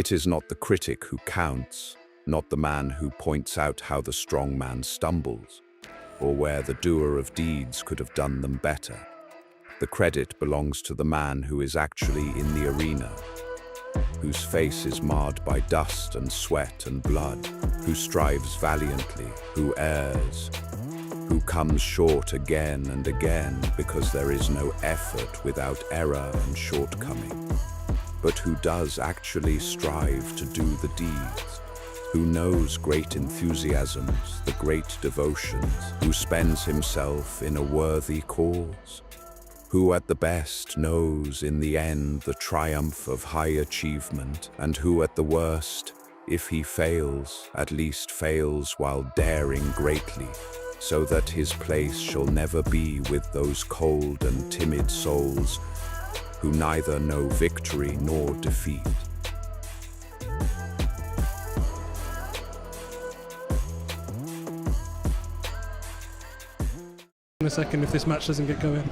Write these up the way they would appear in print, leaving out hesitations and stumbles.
It is not the critic who counts, not the man who points out how the strong man stumbles, or where the doer of deeds could have done them better. The credit belongs to the man who is actually in the arena, whose face is marred by dust and sweat and blood, who strives valiantly, who errs, who comes short again and again because there is no effort without error and shortcoming, but who does actually strive to do the deeds, who knows great enthusiasms, the great devotions, who spends himself in a worthy cause, who at the best knows in the end the triumph of high achievement, and who at the worst, if he fails, at least fails while daring greatly, so that his place shall never be with those cold and timid souls who neither know victory nor defeat. In a second if this match doesn't get going.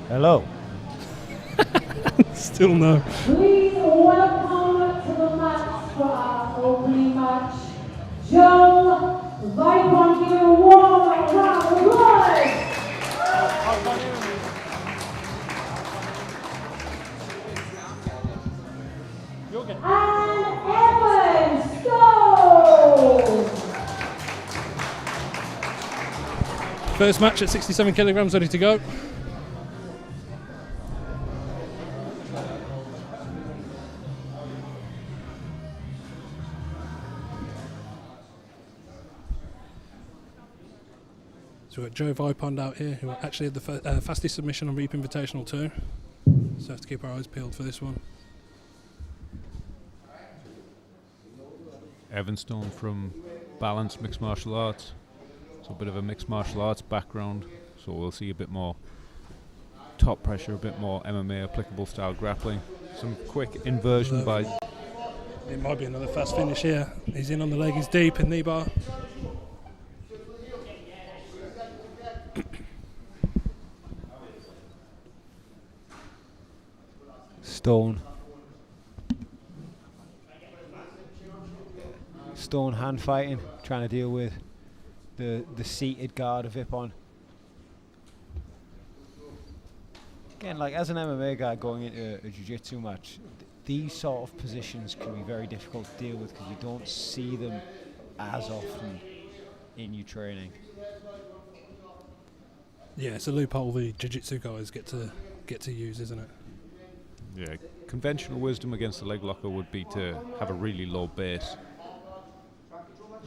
Hello. Still no. Please welcome to the match for our opening match, Joe Vipond. Give a warm round of applause. And Evans, go! First match at 67 kilograms, ready to go. So we've got Joe Vipond out here, who actually had the fastest submission on Reap Invitational too. So have to keep our eyes peeled for this one. Evanstone from Balance Mixed Martial Arts, so a bit of a mixed martial arts background, so we'll see a bit more top pressure, a bit more MMA applicable style grappling, some quick inversion by... It might be another fast finish here. He's in on the leg, he's deep in knee bar. Stone hand fighting, trying to deal with the seated guard of Vipond. Again, like as an MMA guy going into a jiu-jitsu match, these sort of positions can be very difficult to deal with because you don't see them as often in your training. Yeah, it's a loophole the jiu-jitsu guys get to use, isn't it? Yeah, conventional wisdom against the leg locker would be to have a really low base,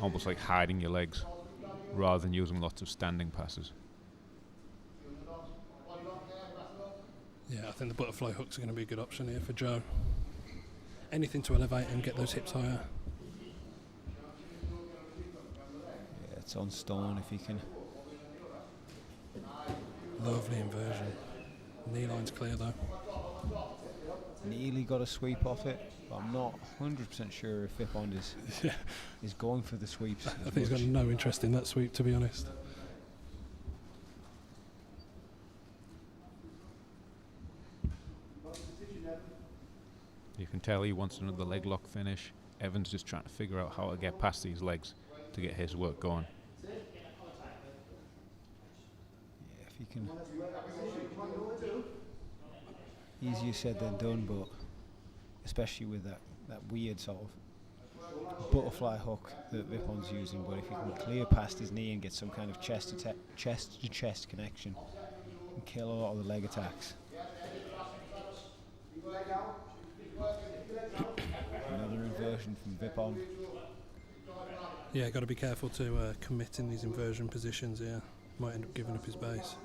almost like hiding your legs, rather than using lots of standing passes. Yeah, I think the butterfly hooks are going to be a good option here for Joe. Anything to elevate and get those hips higher. Yeah, it's on Stone if he can. Lovely inversion. Knee line's clear though. Nearly got a sweep off it, but I'm not 100% sure if Vipond is going for the sweeps. I think he's got no interest in that sweep, to be honest. You can tell he wants another leg lock finish. Evan's just trying to figure out how to get past these legs to get his work going. Yeah, if he can. Easier said than done, but especially with that weird sort of butterfly hook that Vipond's using. But if he can clear past his knee and get some kind of chest to chest connection, and kill a lot of the leg attacks. Another inversion from Vipond. Yeah, got to be careful to commit in these inversion positions here. Might end up giving up his base.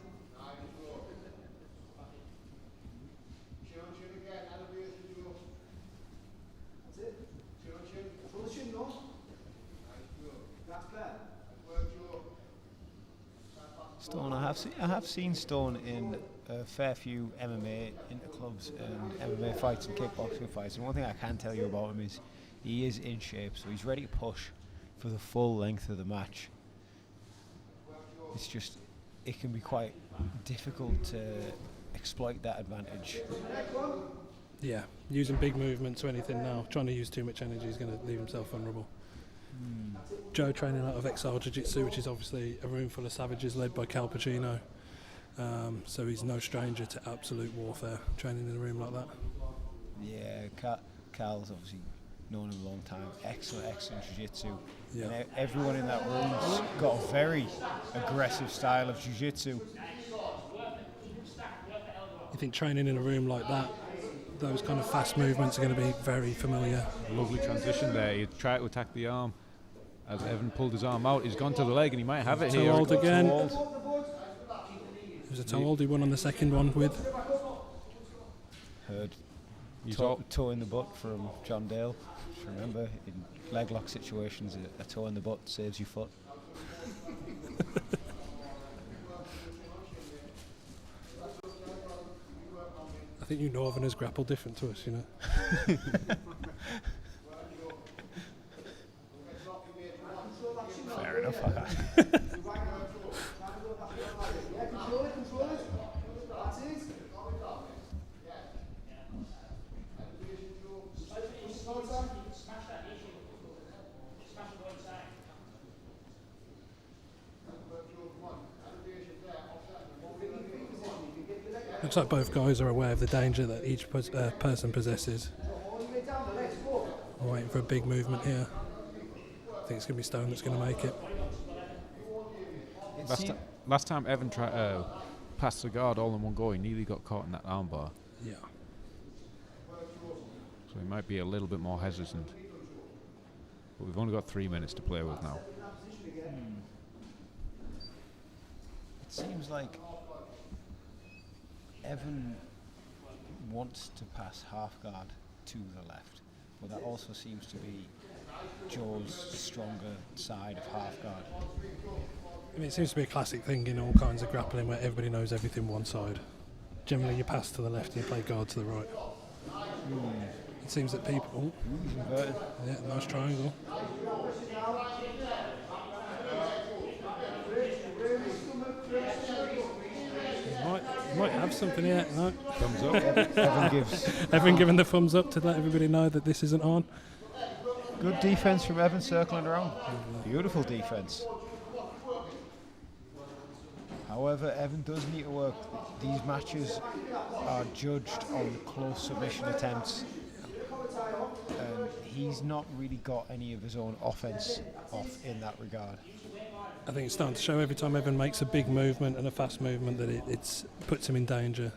Stone, I have seen Stone in a fair few MMA interclubs and MMA fights and kickboxing fights, and one thing I can tell you about him is he is in shape, so he's ready to push for the full length of the match. It's just, it can be quite difficult to exploit that advantage. Yeah, using big movements or anything now, trying to use too much energy is going to leave himself vulnerable. Joe training out of Exile Jiu Jitsu, which is obviously a room full of savages led by Cal Pacino. So he's no stranger to absolute warfare, training in a room like that. Yeah, Cal's obviously known him a long time. Excellent jiu-jitsu. Yeah. And everyone in that room's got a very aggressive style of jiu-jitsu. You think training in a room like that, those kind of fast movements are going to be very familiar. Lovely transition there. He tried to attack the arm. As Evan pulled his arm out, he's gone to the leg and he might have it here. Toe hold again. Toe hold. It was a toe hold he won on the second one with. Heard He's toe in the butt from John Dale. Just remember, in leg lock situations, a toe in the butt saves your foot. I think you Northerners grapple different to us, you know. Fair enough. Looks like both guys are aware of the danger that each person possesses. We're waiting for a big movement here. I think it's going to be Stone that's going to make it. Last time Evan tried passed the guard all in one go, he nearly got caught in that armbar. Yeah. So he might be a little bit more hesitant. But we've only got 3 minutes to play with now. It seems like Evan wants to pass half guard to the left, but that also seems to be Joe's stronger side of half guard. I mean, it seems to be a classic thing in all kinds of grappling where everybody knows everything one side. Generally, you pass to the left and you play guard to the right. It seems that people... He's inverted. Yeah, nice triangle. He might have something here. No. Thumbs up. Evan Giving the thumbs up to let everybody know that this isn't on. Good defence from Evan, circling around. Beautiful defence. However, Evan does need to work. These matches are judged on close submission attempts. He's not really got any of his own offence off in that regard. I think it's starting to show every time Evan makes a big movement and a fast movement that it puts him in danger.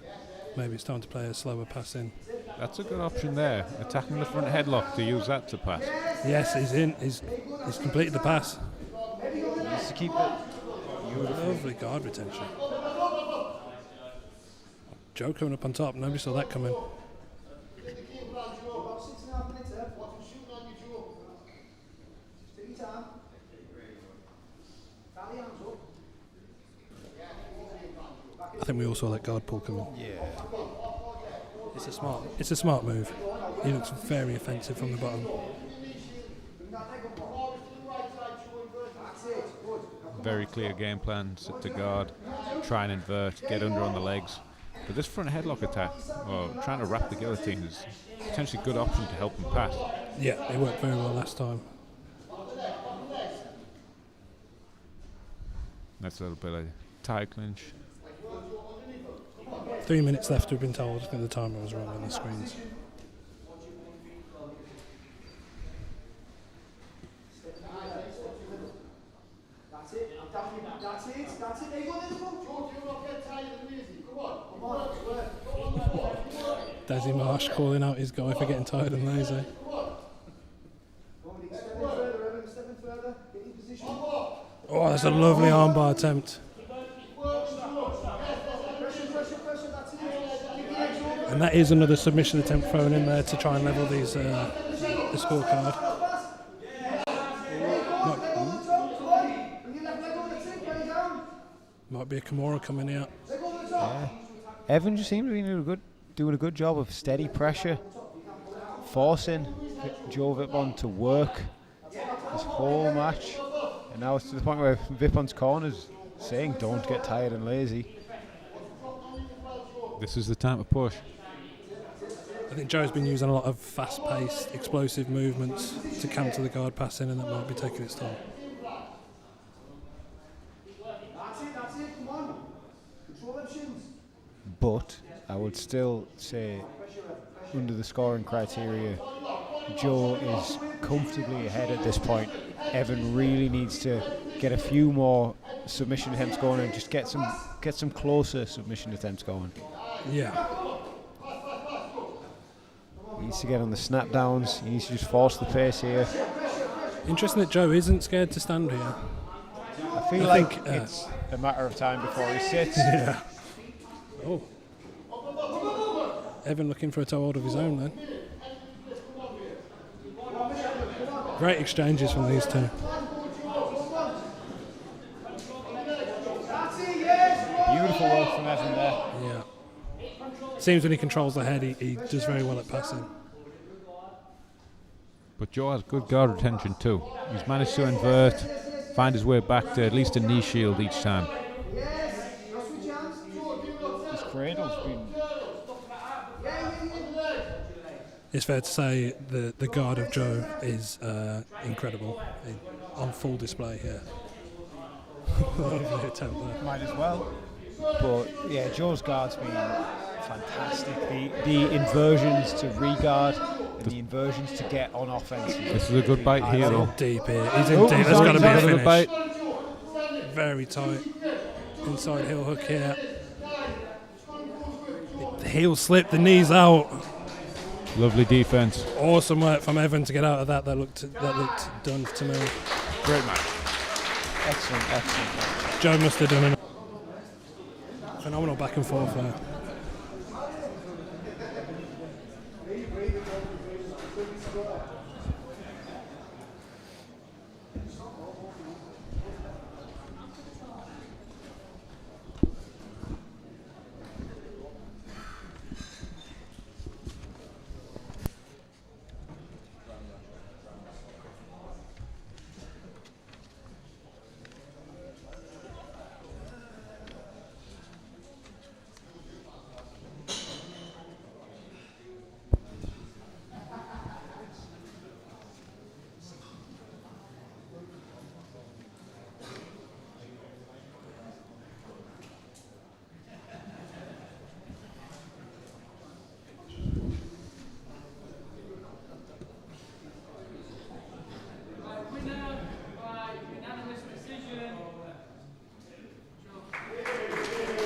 Maybe it's time to play a slower pass in. That's a good option there. Attacking the front headlock to use that to pass. Yes, he's in. He's completed the pass. He needs to keep it. Lovely guard retention. Joe coming up on top. Nobody saw that coming. I think we all saw that guard pull coming. Yeah. It's a smart move. He looks very offensive from the bottom. Very clear game plan, sit to guard, try and invert, get under on the legs. But this front headlock attack, or trying to wrap the guillotine, is potentially a good option to help him pass. Yeah, it worked very well last time. That's a little bit of tie clinch. 3 minutes left, we've been told. I think the timer was wrong on the screens. Dazzy Marsh calling out his guy for getting tired and lazy. Oh, that's a lovely armbar attempt. And that is another submission attempt thrown in there to try and level these the scorecard. Might be a Kimura coming out. Yeah. Evan just seemed to be doing a good job of steady pressure, forcing Joe Vipond to work this whole match. And now it's to the point where Vipond's corner's saying, don't get tired and lazy. This is the time to push. I think Joe's been using a lot of fast-paced, explosive movements to counter the guard passing, and that might be taking its toll. But I would still say, under the scoring criteria, Joe is comfortably ahead at this point. Evan really needs to get a few more submission attempts going and just get some closer submission attempts going. Yeah. He needs to get on the snap downs. He needs to just force the pace here. Interesting that Joe isn't scared to stand here. I feel like it's a matter of time before he sits. Yeah. Oh. Evan looking for a toe hold of his own then. Great exchanges from these two. Beautiful work from Evan there. Yeah. Seems when he controls the head, he does very well at passing. But Joe has good guard retention too. He's managed to invert, find his way back to at least a knee shield each time. His cradle's been... It's fair to say the guard of Joe is incredible, on full display here. Lovely attempt there. Might as well. But yeah, Joe's guard's been fantastic. The inversions to regard and the inversions to get on offense. This is a good bite here though. Deep here. He's in deep. There's got to be a finish. Bite. Very tight. Inside heel hook here. The heel slip, the knees out. Lovely defense. Awesome work from Evan to get out of that. That looked done to me. Great match. Excellent match. Joe must have done a phenomenal back and forth there.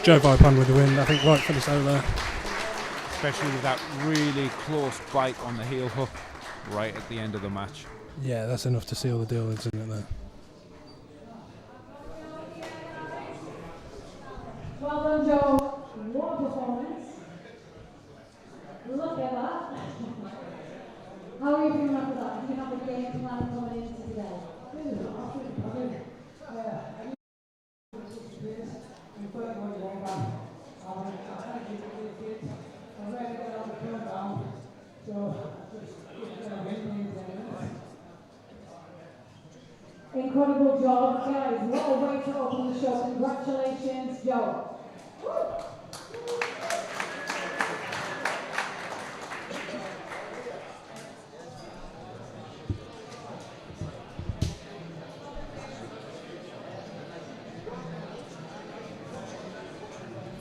Joe Vipond with the win, I think rightfully so there. Especially with that really close bite on the heel hook right at the end of the match. Yeah, that's enough to seal the deal, isn't it there? Well done, Joe. What a performance. Look at that. How are you feeling after that? Do you have a game plan coming into today? Incredible job, guys. What a way to open the show. Congratulations, Joe.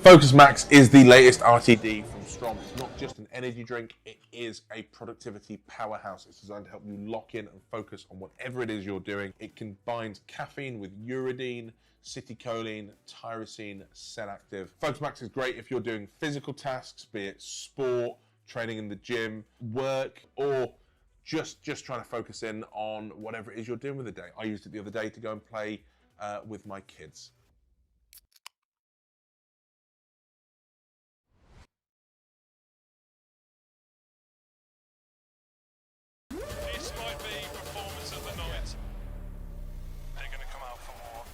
Focus Max is the latest RTD from Strom. It's not just an energy drink, it is a productivity powerhouse. It's designed to help you lock in and focus on whatever it is you're doing. It combines caffeine with uridine, citicoline, tyrosine, Senactive. Focus Max is great if you're doing physical tasks, be it sport, training in the gym, work, or just trying to focus in on whatever it is you're doing with the day. I used it the other day to go and play with my kids. This might be performance of the night. They're going to come out for more.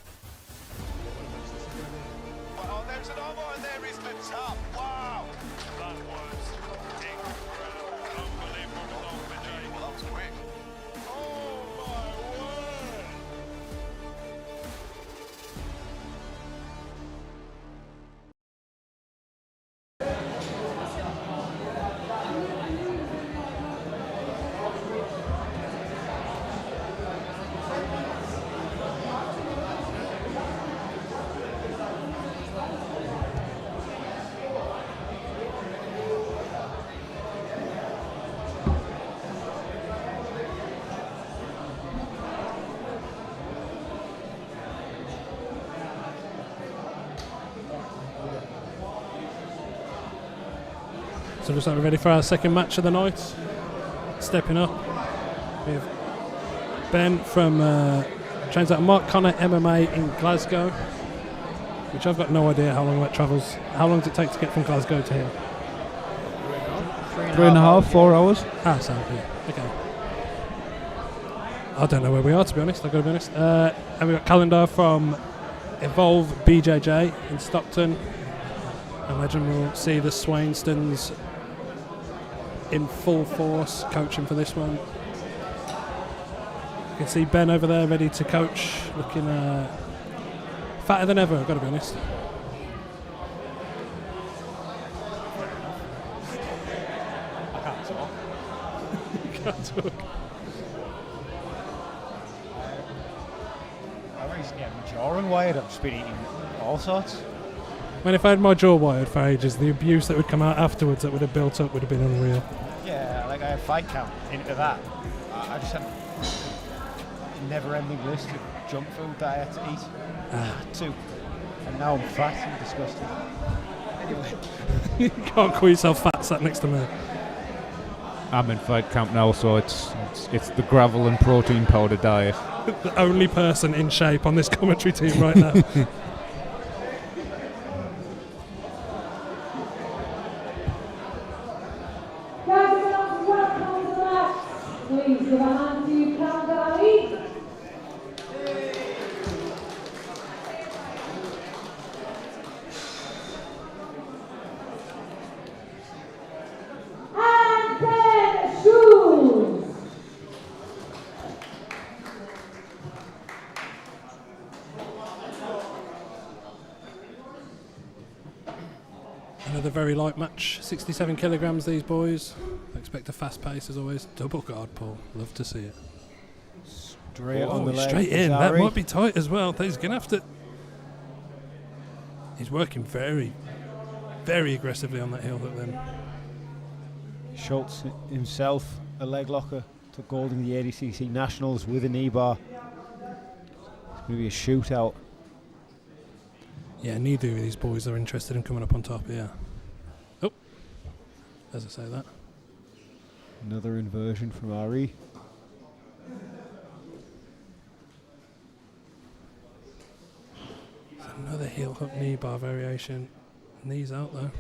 Oh, there's an arm and there is the top. Wow! So looks like we're ready for our second match of the night. Stepping up, we have Ben from trains out Mark Connor MMA in Glasgow, which I've got no idea how long that travels. How long does it take to get from Glasgow to here? 3.5, 4 hours. Ah, so yeah, okay. I don't know where we are, to be honest. I've got to be honest. And we've got Calendar from Evolve BJJ in Stockton. I imagine we'll see the Swainstons in full force coaching for this one. You can see Ben over there ready to coach, looking fatter than ever, I've got to be honest. I can't talk. You can't talk. I recently had my jaw unwired. I've just been eating all sorts. When if I had my jaw wired for ages, the abuse that would come out afterwards that would have built up would have been unreal. Yeah, like I had fight camp into that. I just had a never-ending list of junk food that I had to eat. Two. And now I'm fat and disgusting. Anyway. You can't call yourself fat sat next to me. I'm in fight camp now, so it's the gravel and protein powder diet. The only person in shape on this commentary team right now. Guys, welcome to the match. Please give a hand to Dazzy. And then shoes. Another very light match, 67 kilograms these boys. I expect a fast pace as always. Double guard pull, love to see it. Straight on the leg. Straight in, that Zari. might be tight as well. He's going to have to... He's working very, very aggressively on that heel hook then. Schultz himself, a leg locker, took gold in the ADCC Nationals with a knee bar. It's going to be a shootout. Yeah, neither of these boys are interested in coming up on top here. Oh, as I say that. Another inversion from Ari. Another heel hook knee bar variation. Knees out though.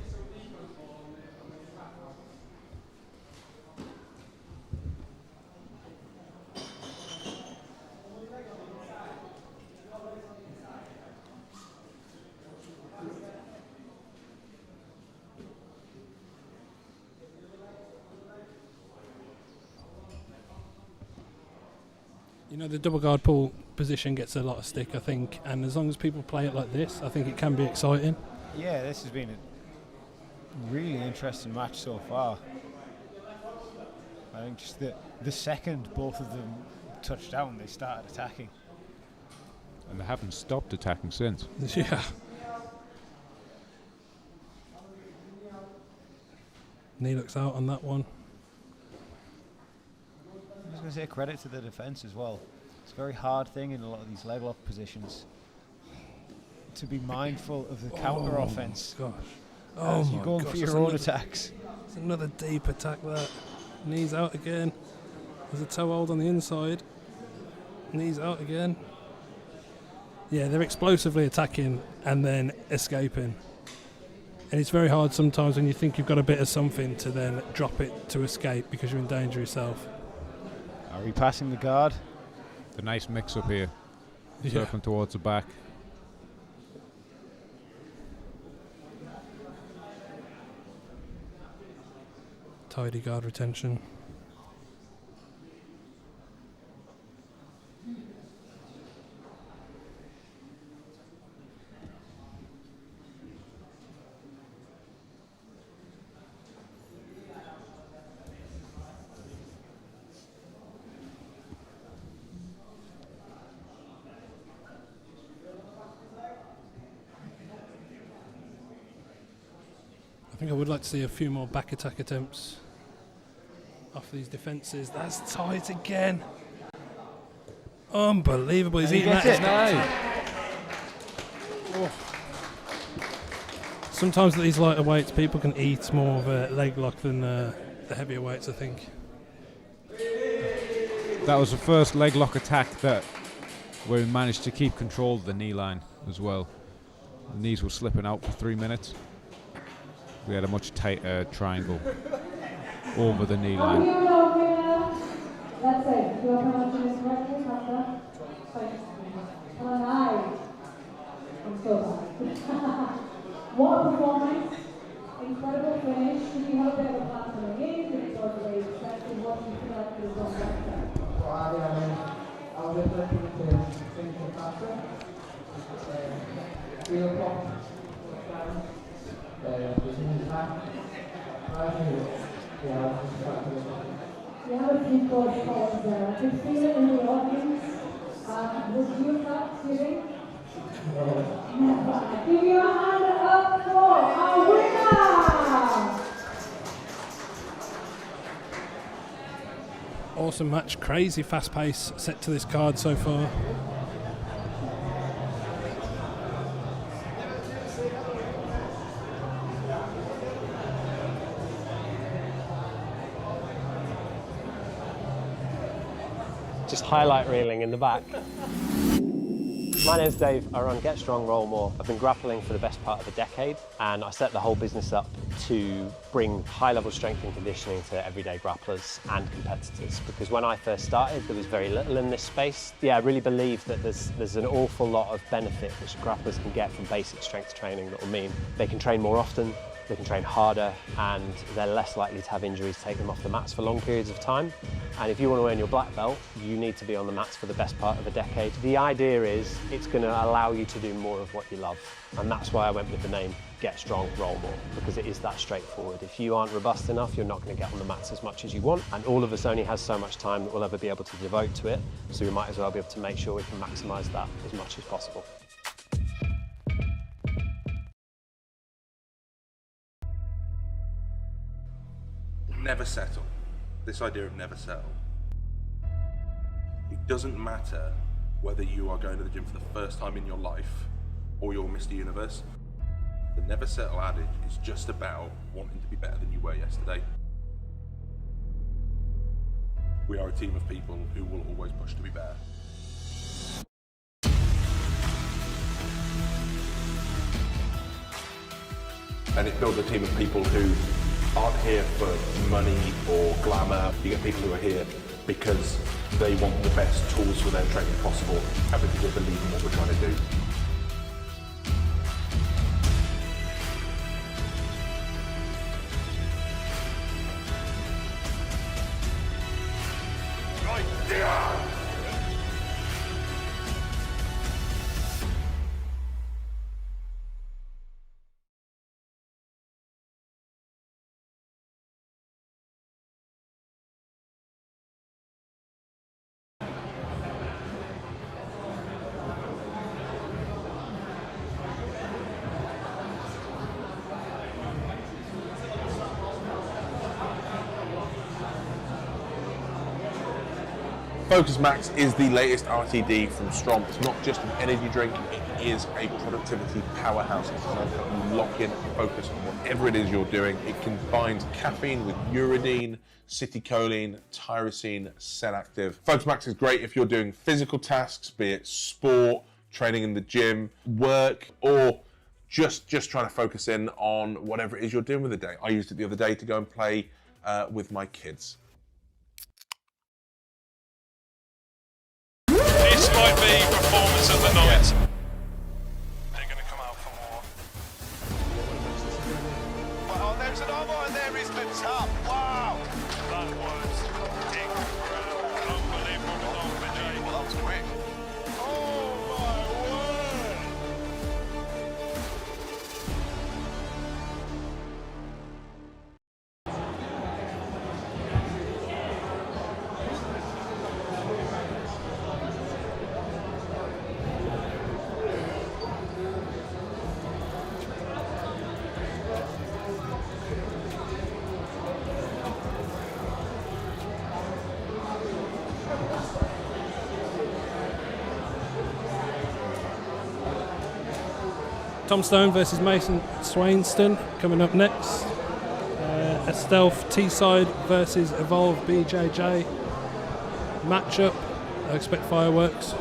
You know, the double guard pull position gets a lot of stick, I think, and as long as people play it like this, I think it can be exciting. Yeah, this has been a really interesting match so far. I think just the second both of them touched down, they started attacking. And they haven't stopped attacking since. Yeah. Knee looks out on that one. I was going to say credit to the defence as well. It's a very hard thing in a lot of these leg lock positions to be mindful of the counter offence Gosh. as my you're going gosh, for that's your own another- attacks. It's another deep attack there. Knees out again. There's a toe hold on the inside. Knees out again. Yeah, they're explosively attacking and then escaping. And it's very hard sometimes when you think you've got a bit of something to then drop it to escape because you're in danger yourself. Are we passing the guard? The nice mix up here. Yeah. Circling towards the back. Tidy guard retention. I think I would like to see a few more back attack attempts off these defences. That's tight again. Unbelievable. He's And he eating gets that. it. Sometimes at these lighter weights, people can eat more of a leg lock than the heavier weights, I think. That was the first leg lock attack where we managed to keep control of the knee line as well. The knees were slipping out for 3 minutes. We had a much tighter triangle over the knee line. That's it. Your promotion is correctly after. I'm so bad. What a performance. Incredible finish. Did you have a bit of a plan coming in? Did it go the way you expected? What do you feel like was wrong better? Well, I was just looking to finish it faster. 3 o'clock. You have a few close calls there. I could feel it in the audience. Was you that, do you think? Never. Give your hand up for our winner! Awesome match, crazy fast pace set to this card so far. Just highlight reeling in the back. My name's Dave, I run Get Strong, Roll More. I've been grappling for the best part of a decade, and I set the whole business up to bring high-level strength and conditioning to everyday grapplers and competitors, because when I first started there was very little in this space. Yeah, I really believe that there's an awful lot of benefit which grapplers can get from basic strength training that will mean they can train more often, they can train harder, and they're less likely to have injuries take them off the mats for long periods of time. And if you want to earn your black belt, you need to be on the mats for the best part of a decade. The idea is it's going to allow you to do more of what you love. And that's why I went with the name Get Strong, Roll More, because it is that straightforward. If you aren't robust enough, you're not going to get on the mats as much as you want. And all of us only has so much time that we'll ever be able to devote to it. So we might as well be able to make sure we can maximise that as much as possible. Never settle. This idea of never settle. It doesn't matter whether you are going to the gym for the first time in your life or you're Mr. Universe. The never settle adage is just about wanting to be better than you were yesterday. We are a team of people who will always push to be better. And it builds a team of people who aren't here for money or glamour. You get people who are here because they want the best tools for their training possible and because they believe in what we're trying to do. Focus Max is the latest RTD from Strom. It's not just an energy drink, it is a productivity powerhouse. It's going to help you lock in and focus on whatever it is you're doing. It combines caffeine with uridine, citicoline, tyrosine, Senactive. Focus Max is great if you're doing physical tasks, be it sport, training in the gym, work, or just trying to focus in on whatever it is you're doing with the day. I used it the other day to go and play with my kids. This might be performance of the night. They're going to come out for more. Oh, there's an armor and there is the top. Wow! That was incredible. Unbelievable result for Jay. Well, that was quick. Oh my word! Tom Stone versus Mayson Swainston coming up next. A Stealth T-side versus Evolve BJJ matchup. I expect fireworks.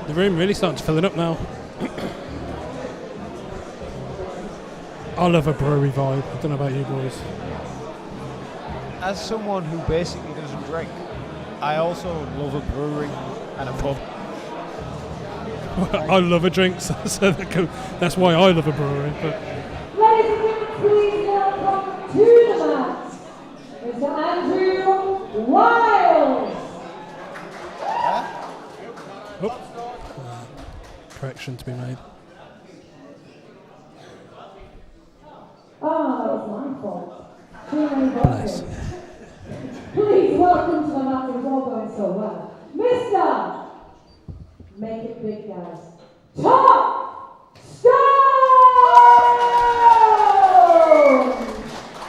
The room really starting to fill it up now. I love a brewery vibe. I don't know about you boys. As someone who basically doesn't drink, I also love a brewery and a pub. I love a drink, so that's why I love a brewery. But Ladies and gentlemen, please welcome to the mat, Mr. Andrew Wiles. correction to be made. Ah, that was my fault. Too many Bless. boxes. Please welcome to the mat. It was all going so well. Mr. Make it big, guys. Top Stone!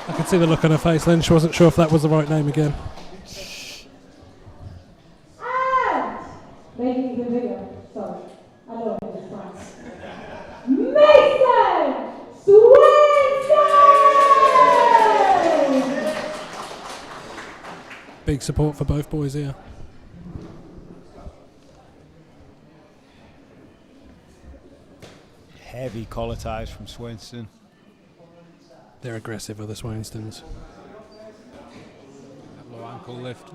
I could see the look on her face then. She wasn't sure if that was the right name again. And making it even bigger. Sorry. I know it was France. Mayson Swainston! Big support for both boys here. Heavy collar ties from Swainston. They're aggressive, are the Swainstons. Low ankle lift.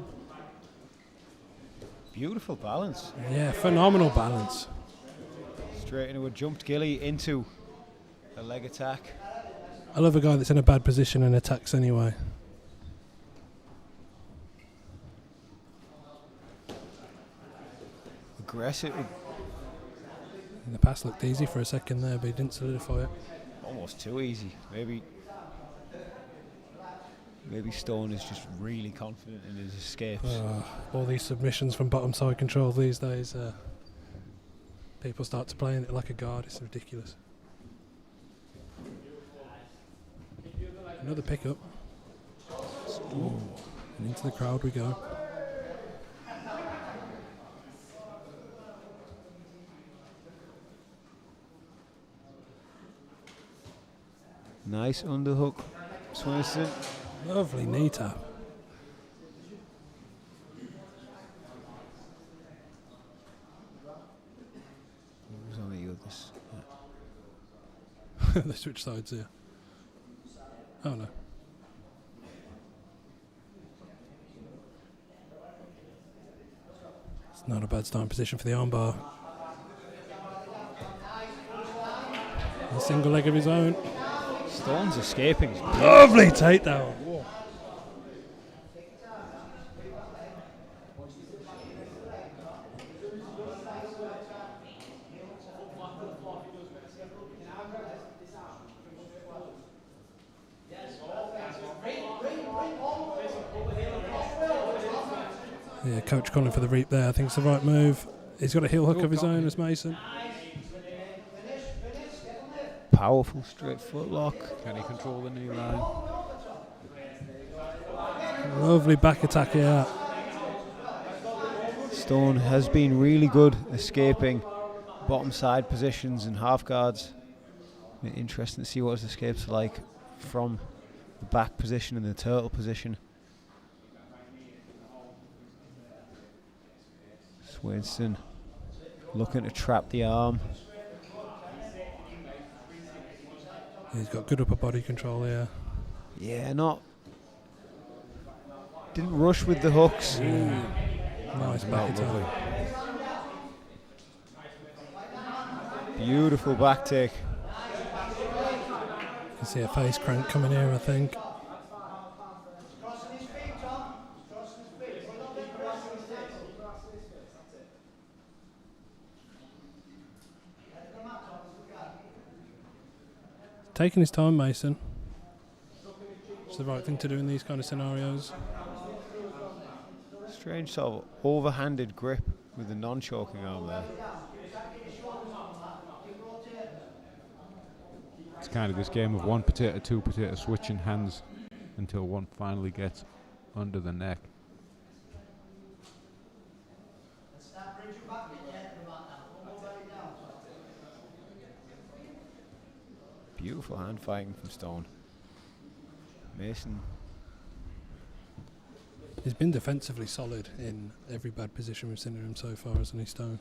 Beautiful balance. Yeah, phenomenal balance. Straight into a jumped gilly into a leg attack. I love a guy that's in a bad position and attacks anyway. Aggressive. In the past looked easy for a second there, but he didn't solidify it. Almost too easy. Maybe Stone is just really confident in his escapes. All these submissions from bottom side control these days, people start to play in it like a guard. It's ridiculous. Another pickup. Ooh. And into the crowd we go. Nice underhook, Swainston. Lovely knee tap. Who's on the others? They switch sides here. Oh no. It's not a bad starting position for the armbar. A single leg of his own. Stone's escaping. Lovely takedown. Whoa. Yeah, coach calling for the reap there. I think it's the right move. He's got a heel hook of his own as Mayson. Powerful straight foot lock. Can he control the knee line? Lovely back attack here. Stone has been really good escaping bottom side positions and half guards. Interesting to see what his escapes are like from the back position and the turtle position. Swainston looking to trap the arm. He's got good upper body control here. Yeah, didn't rush with the hooks. Nice back attack. Beautiful back take. You can see a face crank coming here, I think. Taking his time, Mayson. It's the right thing to do in these kind of scenarios. Strange sort of overhanded grip with the non-choking arm there. It's kind of this game of one potato, two potato, switching hands until one finally gets under the neck. Beautiful hand fighting from Stone. Mayson. He's been defensively solid in every bad position we've seen him so far, hasn't he, Stone?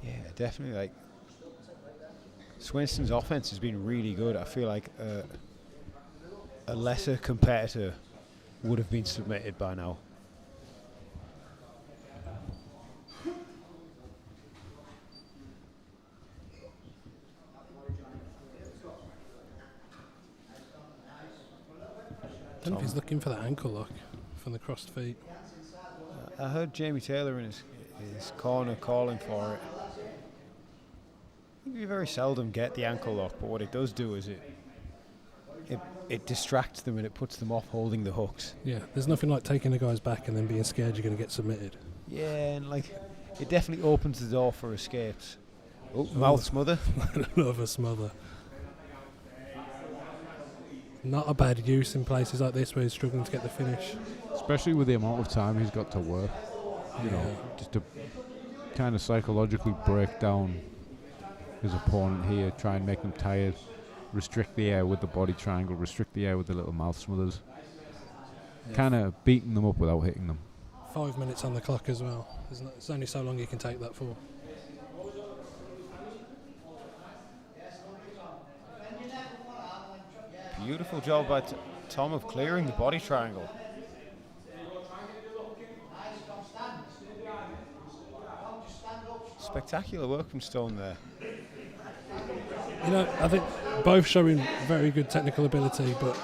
Yeah, definitely. Like Swainston's offense has been really good. I feel like a lesser competitor would have been submitted by now. I don't know if he's looking for that ankle lock from the crossed feet. I heard Jamie Taylor in his corner calling for it. I think we very seldom get the ankle lock, but what it does do is it distracts them and it puts them off holding the hooks. Yeah, there's nothing like taking a guy's back and then being scared you're going to get submitted. Yeah, and like it definitely opens the door for escapes. Oh, mouth smother. Another smother. Not a bad use in places like this where he's struggling to get the finish. Especially with the amount of time he's got to work. You know, just to kind of psychologically break down his opponent here, try and make them tired, restrict the air with the body triangle, restrict the air with the little mouth smothers. Yeah. Kind of beating them up without hitting them. 5 minutes on the clock as well. It's only so long you can take that for. Beautiful job by Tom of clearing the body triangle. Spectacular work from Stone there. You know, I think both showing very good technical ability, but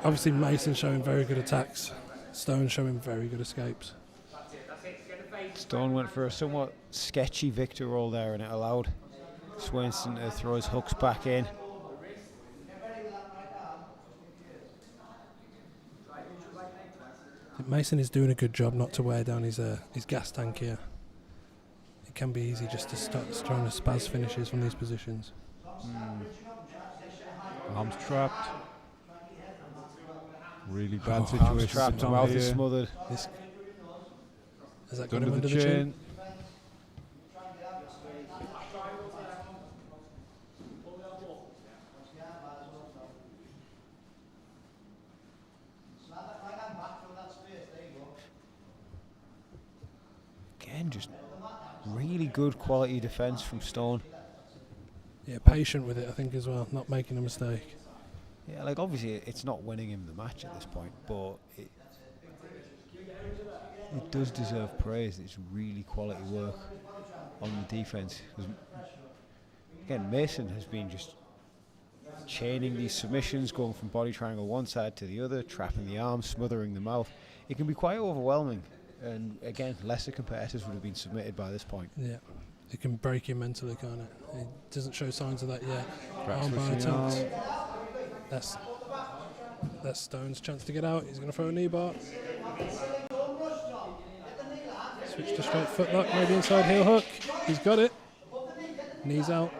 obviously Mayson showing very good attacks, Stone showing very good escapes. Stone went for a somewhat sketchy victor roll there and it allowed Swainston to throw his hooks back in. Mayson is doing a good job not to wear down his gas tank here. It can be easy just to start throwing spaz finishes from these positions. Arms trapped. Really bad situation. Arms trapped, mouth is smothered. Has that got him under the chin? Again, just really good quality defence from Stone. Yeah, patient with it, I think, as well, not making a mistake. Yeah, like obviously it's not winning him the match at this point, but it does deserve praise. It's really quality work on the defence. Again, Mayson has been just chaining these submissions, going from body triangle one side to the other, trapping the arms, smothering the mouth. It can be quite overwhelming. And again, lesser competitors would have been submitted by this point. Yeah, it can break you mentally, can't it? It doesn't show signs of that yet. Armbar attempt. That's Stone's chance to get out. He's going to throw a knee bar. Switch to straight foot lock, maybe inside heel hook. He's got it. Knees out.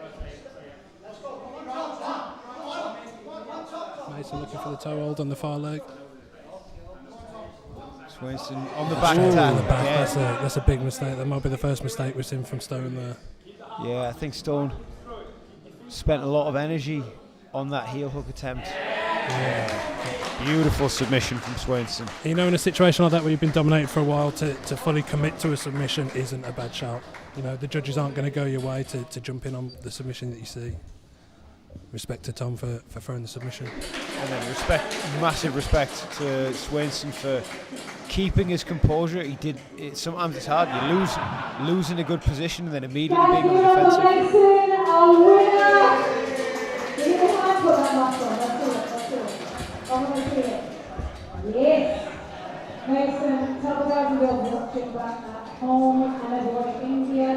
Mayson looking for the toe hold on the far leg. Swainston on the back attack. Yeah. That's a big mistake. That might be the first mistake we've seen from Stone there. Yeah, I think Stone spent a lot of energy on that heel hook attempt. Yeah. Beautiful submission from Swainston. You know, in a situation like that where you've been dominated for a while, to fully commit to a submission isn't a bad shout. You know, the judges aren't going to go your way to jump in on the submission that you see. Respect to Tom for throwing the submission. And then massive respect to Swainston for keeping his composure. Sometimes it's hard. You losing a good position and then immediately being on the defensive. Mayson, a winner! Give me the hand for that last one. Let's do it. I want to see it. Yes. Mayson, tell the guys and girls watching back at home and everyone in India.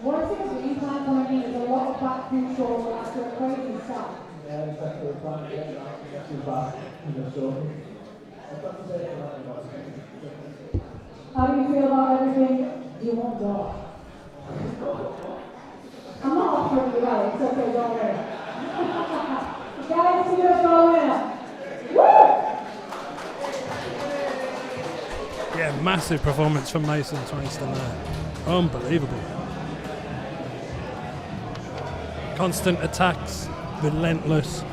What is it game plan coming in? There's a lot of back control after a crazy start. Yeah, exactly. We're trying to get too back in the show. How do you feel about everything? You won't go. I'm not offering you that. It's okay, don't worry. Guys, see us go winner. Woo! Yeah, massive performance from Mayson Swainston there. Unbelievable. Constant attacks, relentless.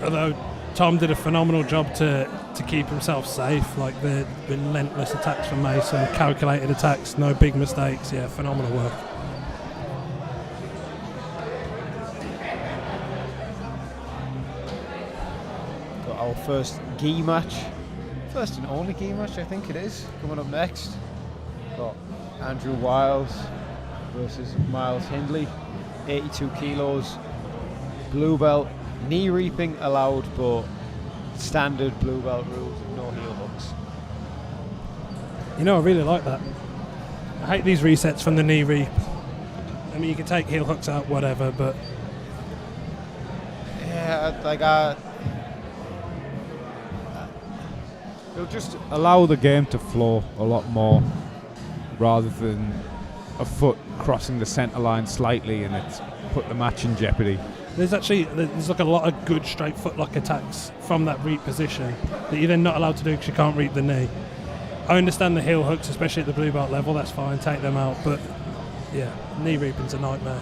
Although Tom did a phenomenal job to keep himself safe, like the relentless attacks from Mayson, calculated attacks, no big mistakes. Yeah, phenomenal work. Got our first gi match. First and only gi match, I think it is. Coming up next. Got Andrew Wiles versus Miles Hindley. 82 kilos. Blue belt. Knee reaping allowed, but standard blue belt rules of no heel hooks. You know, I really like that. I hate these resets from the knee reap. I mean, you can take heel hooks out, whatever, but Yeah, It'll just allow the game to flow a lot more, rather than a foot crossing the centre line slightly and it's put the match in jeopardy. there's like a lot of good straight footlock attacks from that reap position that you're then not allowed to do because you can't reap the knee. I understand the heel hooks, especially at the blue belt level, that's fine, take them out, but yeah, knee reaping's a nightmare.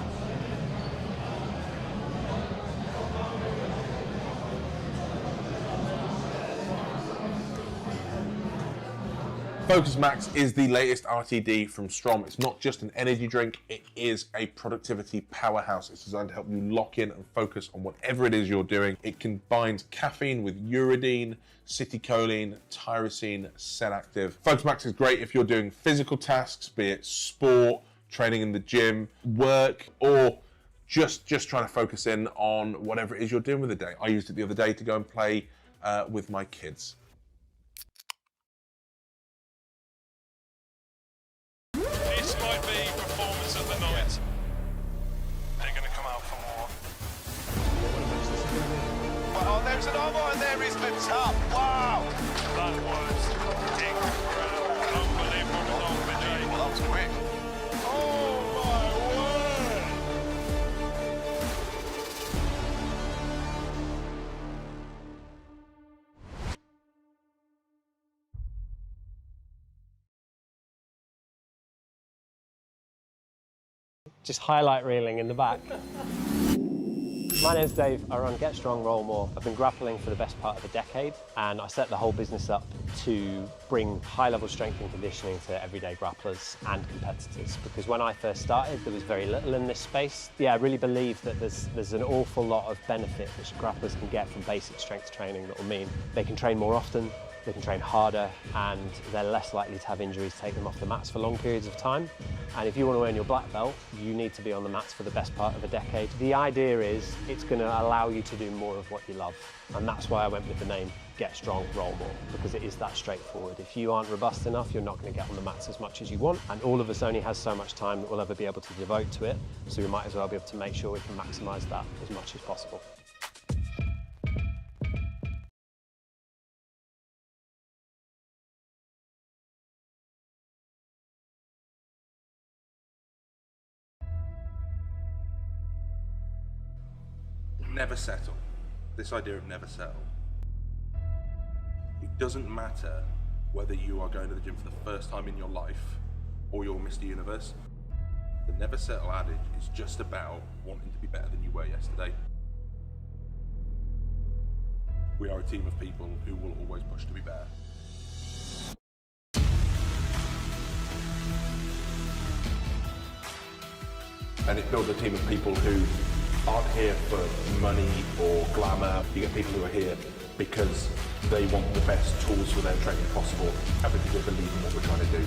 Focus Max is the latest RTD from Strom. It's not just an energy drink, it is a productivity powerhouse. It's designed to help you lock in and focus on whatever it is you're doing. It combines caffeine with uridine, citicoline, tyrosine, Senactive. Focus Max is great if you're doing physical tasks, be it sport, training in the gym, work, or just trying to focus in on whatever it is you're doing with the day. I used it the other day to go and play with my kids. This might be performance of the night. They're going to come out for more. Well, there's an Awais and there is the top. Wow! That was incredible. Unbelievable result for Jay. Well, that was quick. Oh my word! Just highlight reeling in the back. My name's Dave, I run Get Strong, Roll More. I've been grappling for the best part of a decade, and I set the whole business up to bring high-level strength and conditioning to everyday grapplers and competitors, because when I first started there was very little in this space. Yeah, I really believe that there's an awful lot of benefit which grapplers can get from basic strength training that will mean they can train more often, they can train harder, and they're less likely to have injuries take them off the mats for long periods of time. And if you want to earn your black belt, you need to be on the mats for the best part of a decade. The idea is it's going to allow you to do more of what you love. And that's why I went with the name Get Strong, Roll More, because it is that straightforward. If you aren't robust enough, you're not going to get on the mats as much as you want. And all of us only has so much time that we'll ever be able to devote to it. So we might as well be able to make sure we can maximise that as much as possible. Never settle. This idea of never settle. It doesn't matter whether you are going to the gym for the first time in your life or you're Mr. Universe. The never settle adage is just about wanting to be better than you were yesterday. We are a team of people who will always push to be better. And it builds a team of people who aren't here for money or glamour. You get people who are here because they want the best tools for their training possible and because they believe in what we're trying to do.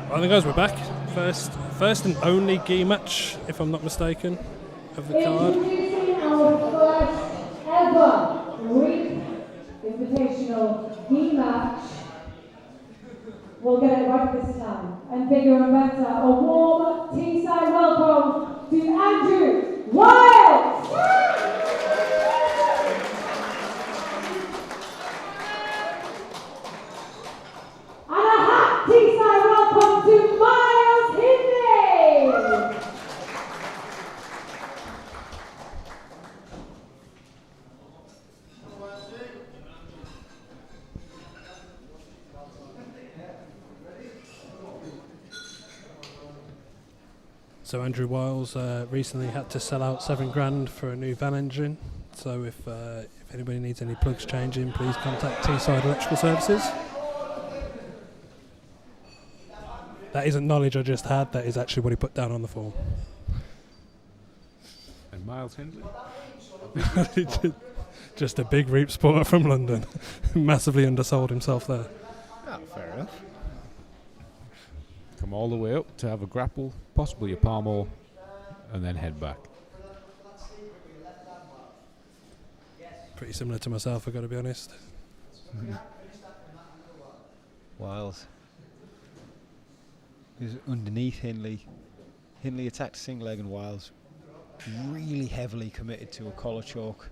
I think guys, we're back. First and only gi match, if I'm not mistaken, of the card. Introducing our first ever Invitational gi match. We'll get it right this time. And bigger and better, a warm Teesside welcome to Andrew Wiles! And a hot Teesside welcome to Miles Hindley! So Andrew Wiles recently had to sell out $7,000 for a new van engine. So if anybody needs any plugs changing, please contact Teesside Electrical Services. That isn't knowledge I just had, that is actually what he put down on the form. And Miles Hindley. Just a big reap sporter from London. Massively undersold himself there. Oh, fair enough. Come all the way up to have a grapple, possibly a palm all, and then head back. Pretty similar to myself, I've got to be honest. Wiles. He was underneath Hindley. Hindley attacked a single leg and Wiles really heavily committed to a collar choke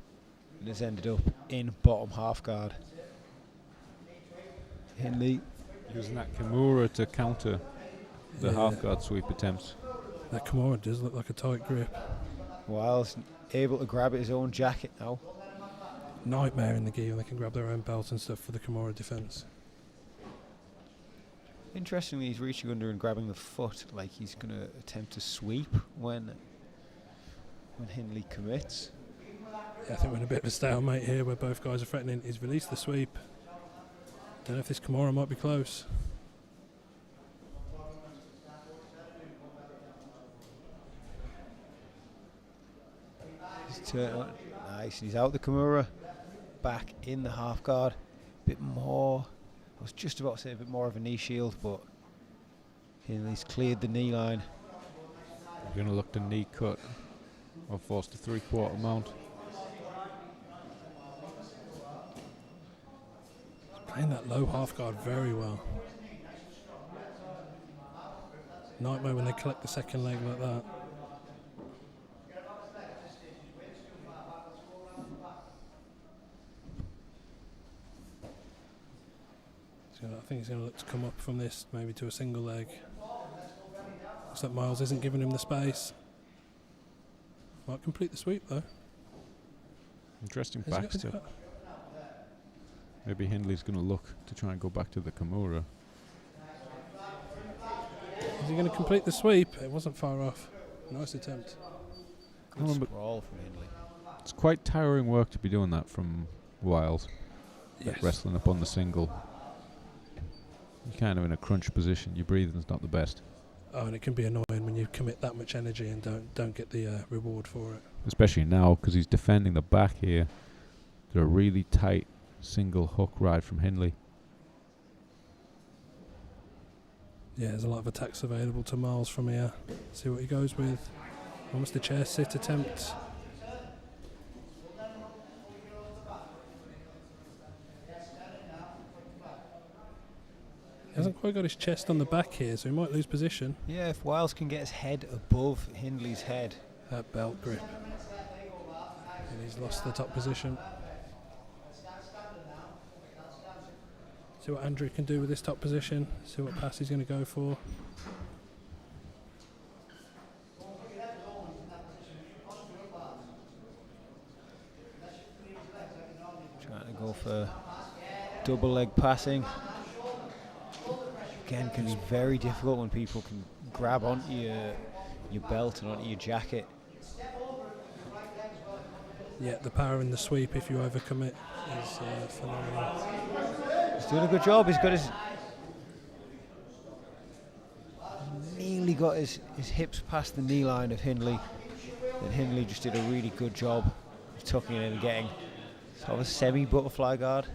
and has ended up in bottom half guard. Hindley using that Kimura to counter the half guard sweep attempts. That Kimura does look like a tight grip. Wiles able to grab at his own jacket now. Nightmare in the gi when they can grab their own belt and stuff for the Kimura defence. Interestingly, he's reaching under and grabbing the foot like he's going to attempt to sweep when Hindley commits. Yeah, I think we're in a bit of a stalemate here where both guys are threatening. He's released the sweep. Don't know if this Kimura might be close. Nice, he's out the Kimura, back in the half guard. Bit more, I was just about to say a bit more of a knee shield, but Hindley's cleared the knee line. We're going to look to knee cut or force the 3/4 mount. He's playing that low half guard very well. Nightmare when they collect the second leg like that. I think he's going to look to come up from this maybe to a single leg. Looks like Miles isn't giving him the space. Might complete the sweep though. Interesting back step. Maybe Hindley's going to look to try and go back to the Kimura. Is he going to complete the sweep? It wasn't far off. Nice attempt. Good sprawl from Hindley. It's quite tiring work to be doing that from Wiles. Yes. Wrestling up on the single. You're kind of in a crunch position. Your breathing's not the best. Oh, and it can be annoying when you commit that much energy and don't get the reward for it. Especially now, because he's defending the back here. They're a really tight single hook ride from Hindley. Yeah, there's a lot of attacks available to Miles from here. See what he goes with. Almost a chair sit attempt. He hasn't quite got his chest on the back here, so he might lose position. Yeah, if Wiles can get his head above Hindley's head. That belt grip. And he's lost the top position. See what Andrew can do with this top position. See what pass he's going to go for. Trying to go for double leg passing. Again, can be very difficult when people can grab onto your belt and onto your jacket. Yeah, the power in the sweep, if you overcome it, is phenomenal. He's doing a good job. He's got his... nearly got his hips past the knee line of Hindley. And Hindley just did a really good job of tucking it in and getting sort of a semi-butterfly guard.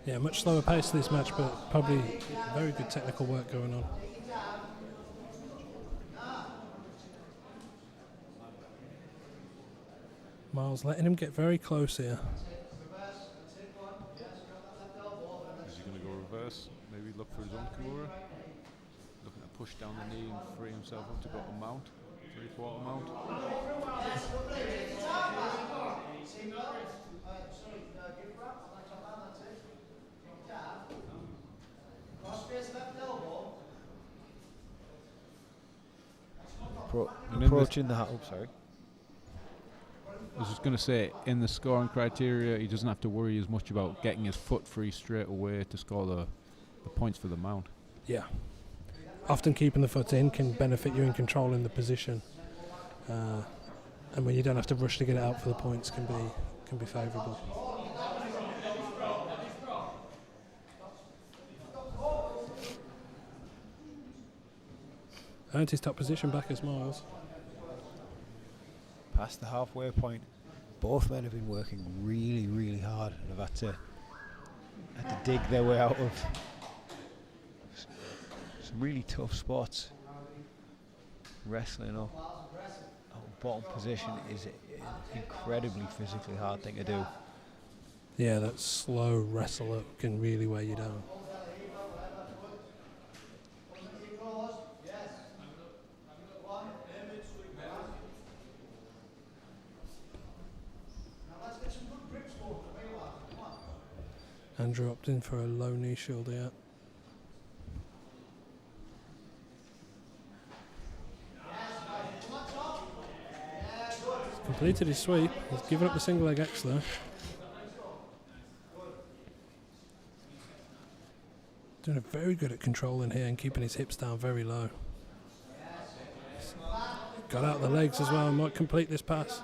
Yeah, much slower pace to this match, but probably very good technical work going on. Miles letting him get very close here. Is he going to go reverse? Maybe look for his own Kimura? Looking to push down the knee and free himself up to go to mount. 3/4 mount. Approaching the... oh, sorry. I was just going to say, in the scoring criteria, he doesn't have to worry as much about getting his foot free straight away to score the points for the mount. Yeah. Often keeping the foot in can benefit you in controlling the position. And when you don't have to rush to get it out for the points can be favourable. Earned his top position back as Miles. Past the halfway point. Both men have been working really, really hard and have had to dig their way out of some really tough spots. Wrestling up bottom position is an incredibly physically hard thing to do. Yeah, that slow wrestle up can really weigh you down. Andrew opting for a low knee shield here. He's completed his sweep. He's given up the single leg X though. Doing very good at controlling here and keeping his hips down very low. He's got out the legs as well and might complete this pass.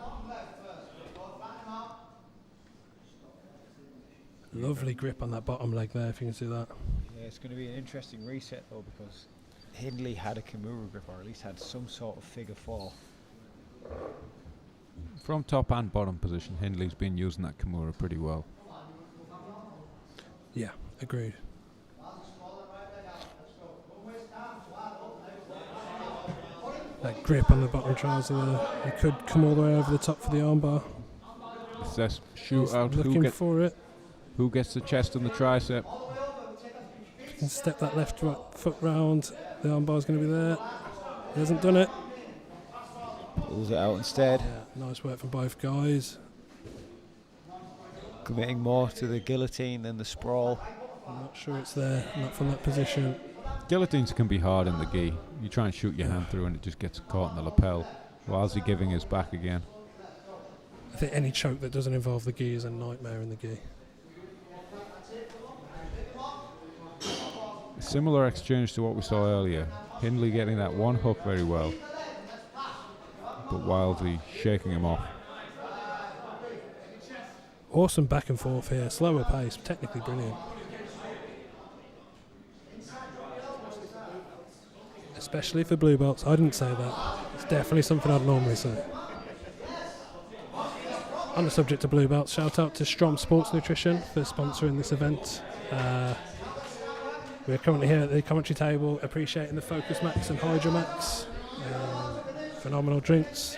Lovely grip on that bottom leg there, if you can see that. Yeah, it's going to be an interesting reset though, because Hindley had a Kimura grip, or at least had some sort of figure four. From top and bottom position, Hindley's been using that Kimura pretty well. Yeah, agreed. That grip on the bottom trouser there. He could come all the way over the top for the armbar. It's this shootout. Looking for it. Who gets the chest and the tricep? You can step that left foot round. The armbar's going to be there. He hasn't done it. Pulls it out instead. Yeah, nice work from both guys. Committing more to the guillotine than the sprawl. I'm not sure it's there, not from that position. Guillotines can be hard in the gi. You try and shoot your hand through and it just gets caught in the lapel. Whilst he giving his back again. I think any choke that doesn't involve the gi is a nightmare in the gi. Similar exchange to what we saw earlier. Hindley getting that one hook very well, but wildly shaking him off. Awesome back and forth here, slower pace, technically brilliant. Especially for blue belts, I didn't say that. It's definitely something I'd normally say. On the subject of blue belts, shout out to Strom Sports Nutrition for sponsoring this event. We're currently here at the commentary table appreciating the Focus Max and Hydra Max. Phenomenal drinks.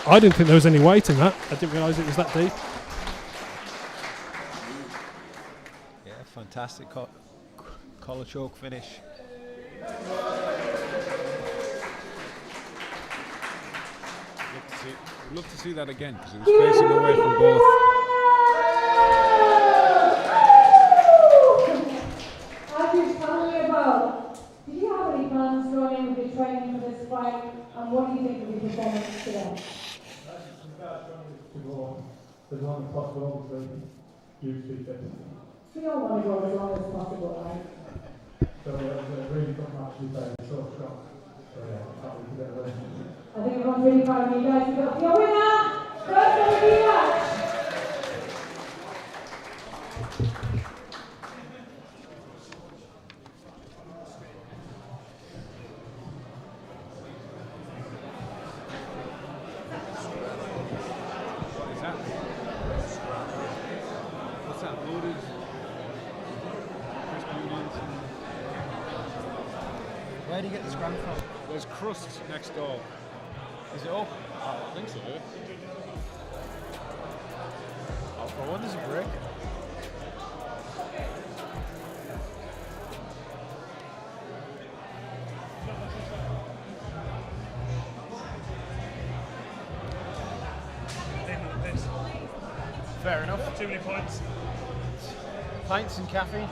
I didn't think there was any weight in that. I didn't realise it was that deep. Yeah, fantastic collar choke finish. I'd love to see that again because it was facing away from both. Tell me about, did you have any plans going in with your training for this fight, and what do you think of your performance today? As long as possible, obviously, due to We all want to go as long as possible, right? So it was a really good match to play, so strong. So yeah, that was a bit of a... I think everyone's really proud of you guys. You've got your winner, first ever match. Where do you get the scram from? There's crust next door. Is it up? I think so. I wonder there's a brick. Fair enough. Too many points. Pints and caffeine.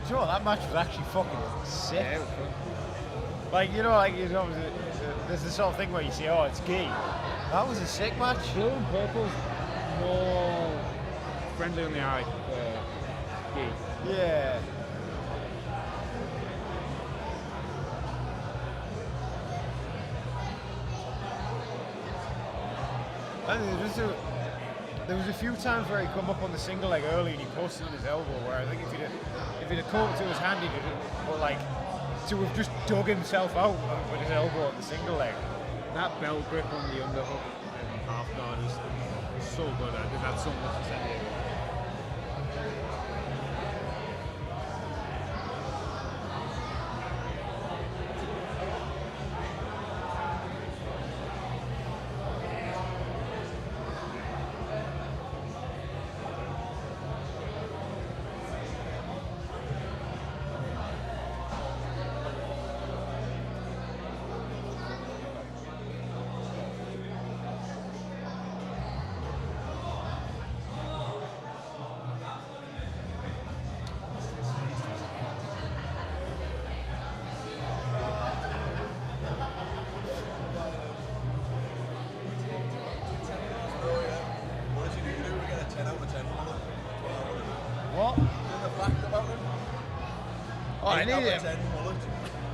You know, that match was actually fucking sick. Yeah, it was fun. Like, you know, there's the sort of thing where you say, oh, it's gay. That was a sick match. Blue and purple's more friendly on the eye. Gay. Yeah. And there was a few times where he come up on the single leg early and he posted on his elbow, where I think if he'd have caught it to his hand, he'd have, but like, to have just dug himself out with his elbow on the single leg. That bell grip on the underhook and half guard is so good. I think that's so much to say.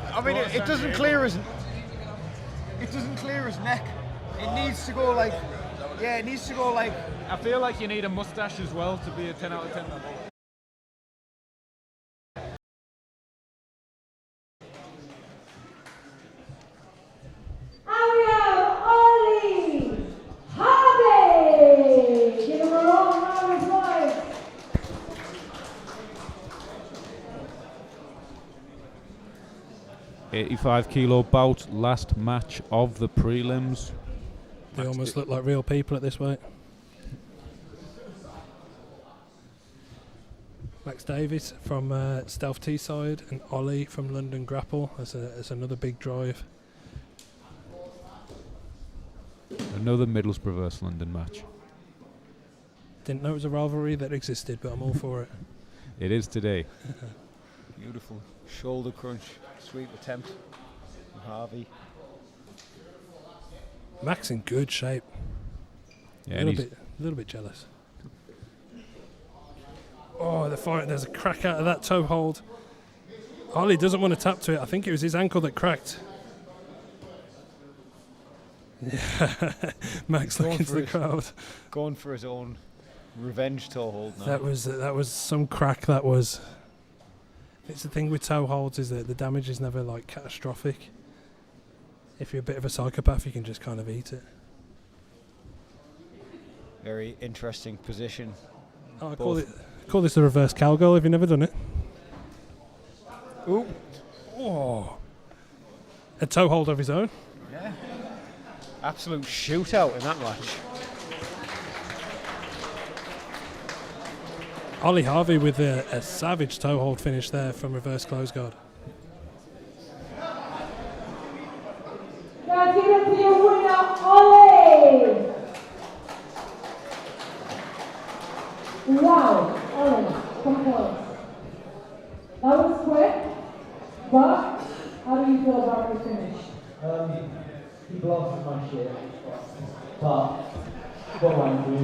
I mean, it doesn't clear his neck. It needs to go like, yeah, it needs to go like. I feel like you need a mustache as well to be a 10 out of 10. Ollie, Harvey, give him a long round of applause. 85-kilo bout, last match of the prelims. They almost look like real people at this weight. Max Davies from Stealth Teesside and Ollie from London Grapple. That's another big drive. Another Middlesbrough versus London match. Didn't know it was a rivalry that existed, but I'm all for it. It is today. Beautiful shoulder crunch, sweep attempt from Harvey. Max in good shape. Yeah, a little bit jealous. Oh, there's a crack out of that toe hold. Ollie doesn't want to tap to it. I think it was his ankle that cracked. Yeah, Max looking to the crowd. Going for his own revenge toe hold now. That was some crack. That was. It's the thing with toe holds is that the damage is never like catastrophic. If you're a bit of a psychopath, you can just kind of eat it. Very interesting position. Oh, I call this the reverse cowgirl. Have you never done it? Ooh. Oh. A toe hold of his own. Yeah. Absolute shootout in that match. Ollie Harvey with a savage toe hold finish there from reverse close guard. Now give it to your winner, Ollie! Wow, Ollie, come close. That was quick, but how do you feel about the finish? He belongs to my shit, but what I do,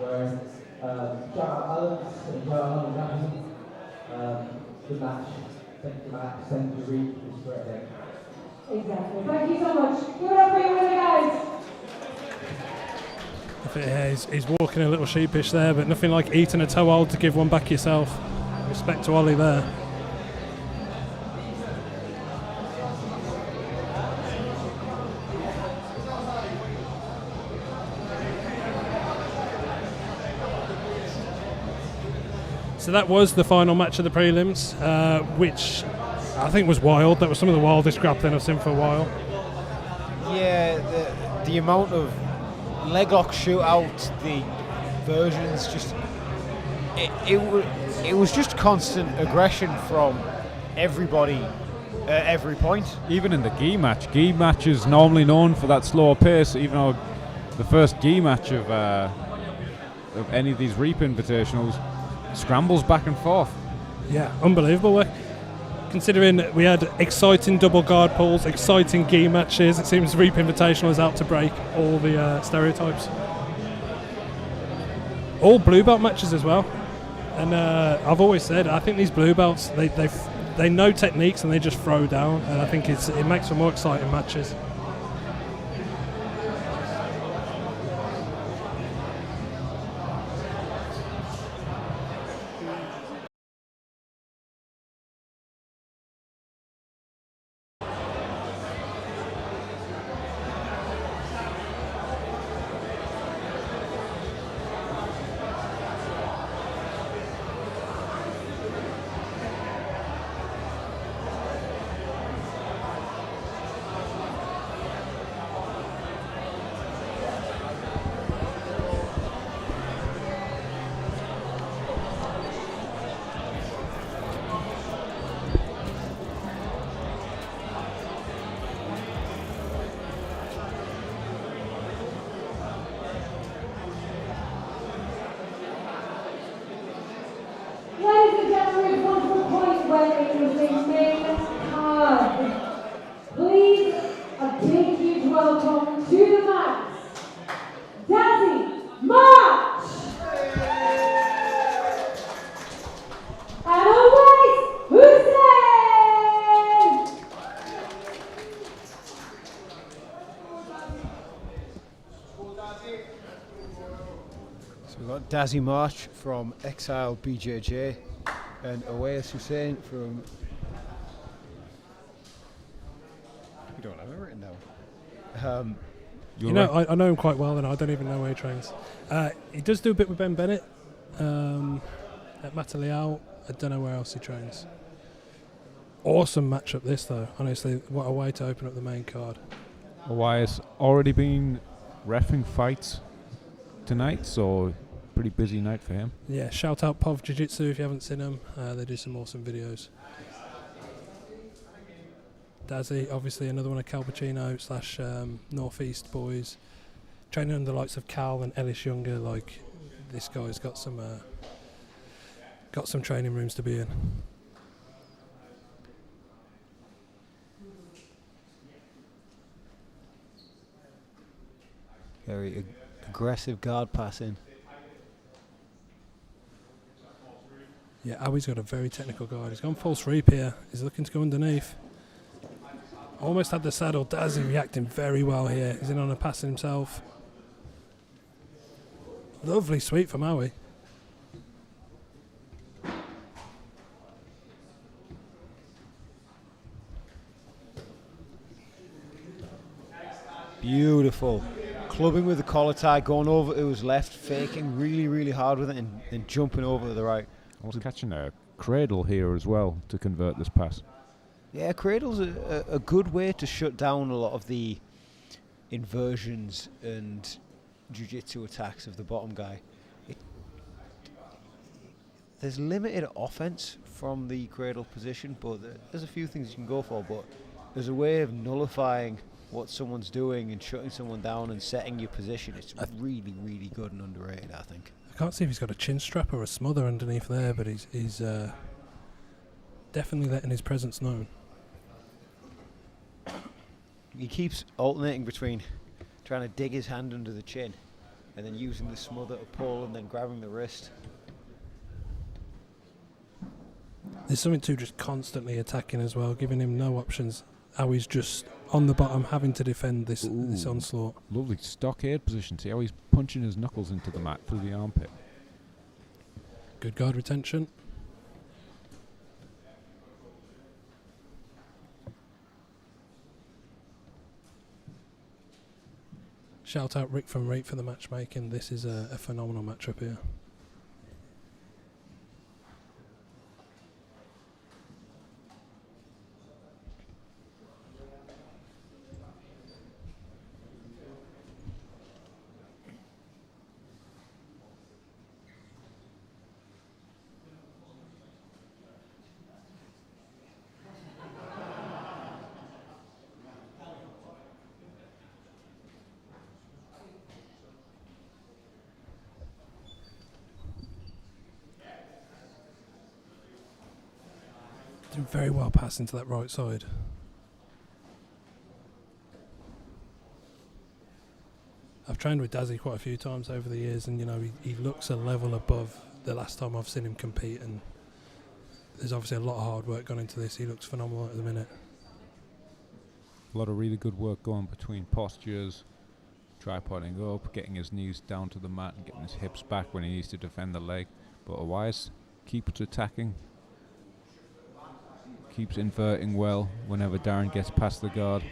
wearing, shout out Ellis and shout out Dazzy. Good match, thank you Max, thank you Reed, it was a great day. Exactly, thank you so much. Give it up for your winner, guys. I think he's walking a little sheepish there, but nothing like eating a toe hold to give one back yourself. Respect to Ollie there. So that was the final match of the prelims, which I think was wild. That was some of the wildest grappling I've seen for a while. Yeah, the amount of leg lock shootout, the versions, just it was just constant aggression from everybody at every point. Even in the gi match is normally known for that slower pace. Even though the first gi match of any of these Reap Invitationals scrambles back and forth. Yeah, unbelievable work. Considering we had exciting double guard pulls, exciting gi matches, it seems Reap Invitational is out to break all the stereotypes. All blue belt matches as well. And I've always said, I think these blue belts, they know techniques and they just throw down. And I think it makes for more exciting matches. Ladies and gentlemen, we've come to the point where it is the main card. Please, a big huge welcome to the match. Dazzy, March! And Awais, Hussain! So we've got Dazzy March from Exile BJJ and Awais Hussain from... We don't have it written down. I know him quite well, and I don't even know where he trains. He does do a bit with Ben Bennett at Mataleao. I don't know where else he trains. Awesome matchup this though. Honestly, what a way to open up the main card. Awais already been reffing fights tonight, so pretty busy night for him. Yeah, shout out Pov Jiu Jitsu if you haven't seen them. They do some awesome videos. Dazzy, obviously another one of Calpacino / Northeast boys, training under the likes of Cal and Ellis Younger. Like, this guy's got some training rooms to be in. Very aggressive guard passing. Yeah, Awai's got a very technical guard. He's gone full sweep here. He's looking to go underneath. Almost had the saddle. Dazzy reacting very well here. He's in on a pass himself. Lovely sweep from Awais. Beautiful. Clubbing with the collar tie, going over to his left, faking really, really hard with it, and then jumping over to the right. I was catching a cradle here as well to convert this pass. Yeah, cradle's a good way to shut down a lot of the inversions and jiu-jitsu attacks of the bottom guy. There's limited offense from the cradle position, but there's a few things you can go for, but there's a way of nullifying what someone's doing and shutting someone down and setting your position. It's really, really good and underrated, I think. I can't see if he's got a chin strap or a smother underneath there, but he's definitely letting his presence known. He keeps alternating between trying to dig his hand under the chin and then using the smother to pull and then grabbing the wrist. There's something to just constantly attacking as well, giving him no options. How he's just on the bottom having to defend this onslaught. Lovely stockade position. See how he's punching his knuckles into the mat through the armpit. Good guard retention. Shout out Rick from Rate for the matchmaking. This is a phenomenal matchup here. Doing very well passing to that right side. I've trained with Dazzy quite a few times over the years, and you know he looks a level above the last time I've seen him compete, and there's obviously a lot of hard work gone into this. He looks phenomenal at the minute. A lot of really good work going between postures, tripoding up, getting his knees down to the mat and getting his hips back when he needs to defend the leg. But Awais keeps attacking, keeps inverting well whenever Darren gets past the guard.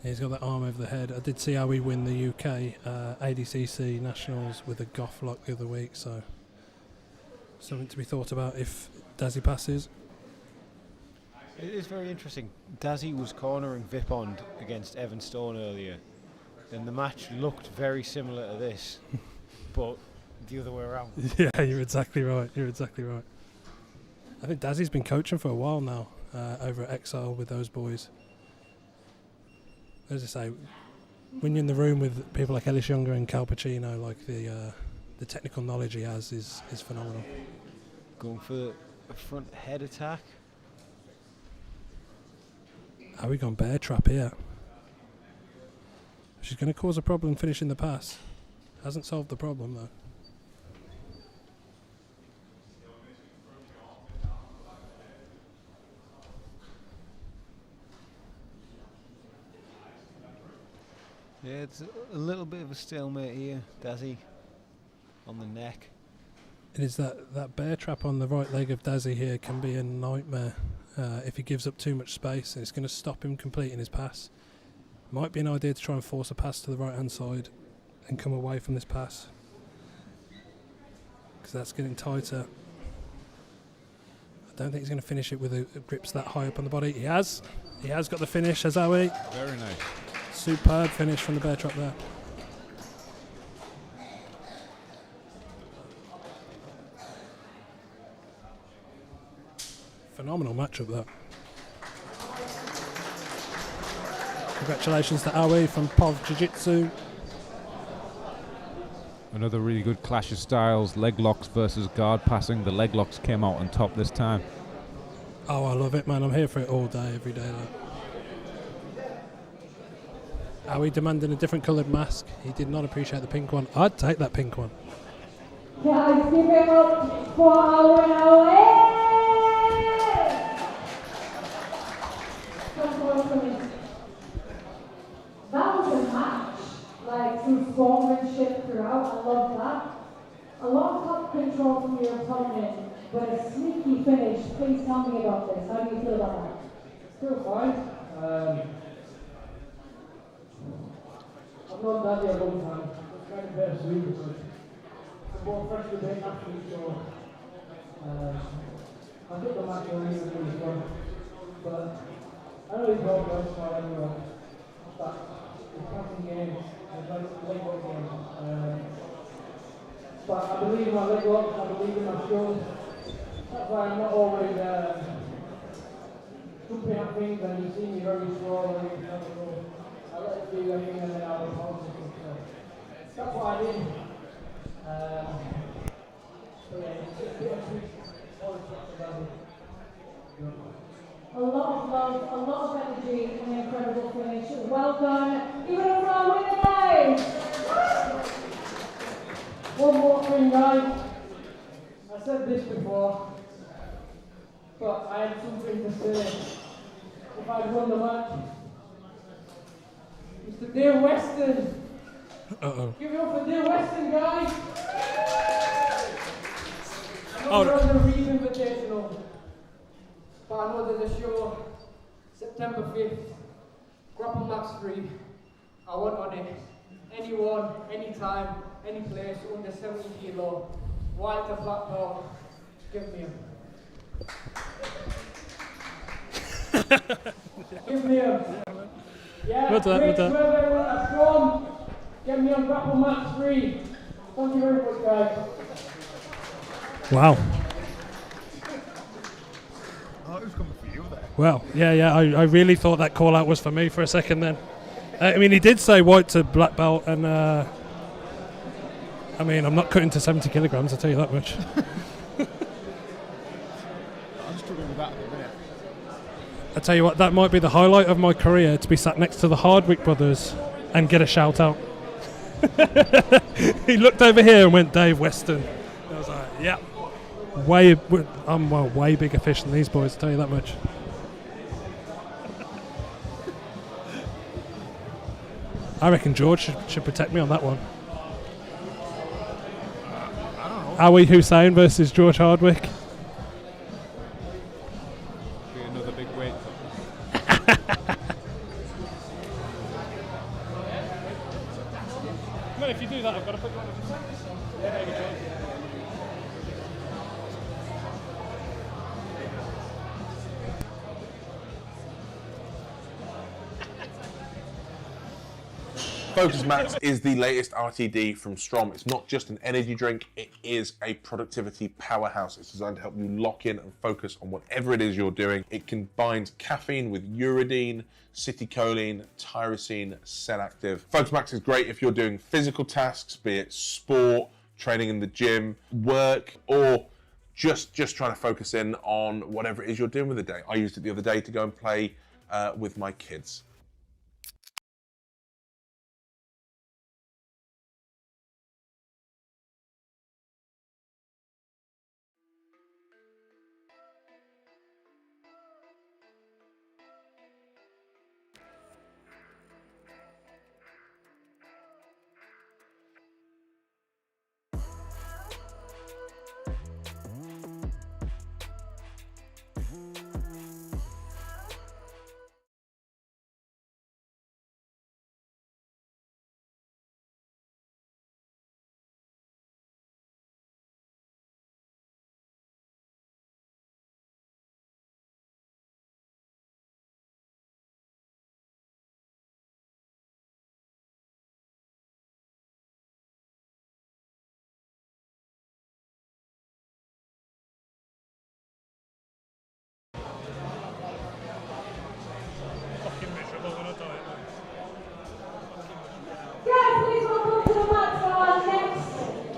He's got that arm over the head. I did see how we win the UK ADCC Nationals with a Goff lock the other week, so something to be thought about if Dazzy passes. It is very interesting. Dazzy was cornering Vipond against Evan Stone earlier, and the match looked very similar to this, but the other way around. Yeah, you're exactly right. You're exactly right. I think Dazzy's been coaching for a while now over at Exile with those boys. As I say, when you're in the room with people like Ellis Younger and Cal Pacino, like the technical knowledge he has is phenomenal. Going for a front head attack. How we gone bear trap here? She's going to cause a problem finishing the pass. Hasn't solved the problem though. Yeah, it's a little bit of a stalemate here. Dazzy on the neck. It is that bear trap on the right leg of Dazzy here can be a nightmare if he gives up too much space, and it's going to stop him completing his pass. Might be an idea to try and force a pass to the right hand side and come away from this pass, because that's getting tighter. I don't think he's going to finish it with a grips that high up on the body. He has got the finish, has Awais. Very nice. Superb finish from the bear trap there. Phenomenal matchup there. Congratulations to Oley from POV Jiu Jitsu. Another really good clash of styles, leg locks versus guard passing. The leg locks came out on top this time. Oh, I love it, man. I'm here for it all day, every day. Oley demanding a different coloured mask. He did not appreciate the pink one. I'd take that pink one. Guys, give it up for Oley. That was a match, like through sportsmanship, through out. I love that. A lot of top control from your opponent, but a sneaky finish. Please tell me about this. How do you feel about that? Still fine. I've known Dazzy a long time. It's kind of bittersweet because I'm both freshly baked athletes, so I think the match will really fun. But I know he's well versed for everyone. But the passing game, the leg lock game. But I believe in my leg lock, I believe in my skills. That's why I'm not always jumping at things and you see me very slow and I let it do everything and then I'll pause it. So that's what I did. So yeah, it's a bit of sweet. A lot of love, a lot of energy, and an incredible finish. Well done. Give it up for our winner, guys. One more thing, guys. I said this before, but I had something to say. If I'd won the match, Mr. Dear Weston. Give it up for Dear Weston, guys. I know we're on the Reed Invitational, but I know there's a show September 5th, Grapple Max 3. I want on it. Anyone, anytime, any place under 70 kilo, white to black belt, give me him. Give me him. Yeah, great to have everyone that's gone. Get me on Grapple Max 3. Thank you very much, guys. Wow. Oh, it was coming for you there. Well, yeah. I really thought that call out was for me for a second then. I mean, he did say white to black belt, and I mean, I'm not cutting to 70 kilograms, I'll tell you that much. I'm struggling with that at the minute. I tell you what, that might be the highlight of my career, to be sat next to the Hardwick brothers and get a shout out. He looked over here and went, Dave Weston. I was like, yeah. I'm a way bigger fish than these boys, I'll tell you that much. I reckon George should protect me on that one. I don't know. Awais Hussain versus George Hardwick. Be another big weight. Well, if you do that, I've got to put you on a Focus Max is the latest RTD from Strom. It's not just an energy drink, it is a productivity powerhouse. It's designed to help you lock in and focus on whatever it is you're doing. It combines caffeine with uridine, citicoline, tyrosine, Senactive. Focus Max is great if you're doing physical tasks, be it sport, training in the gym, work, or just trying to focus in on whatever it is you're doing with the day. I used it the other day to go and play with my kids.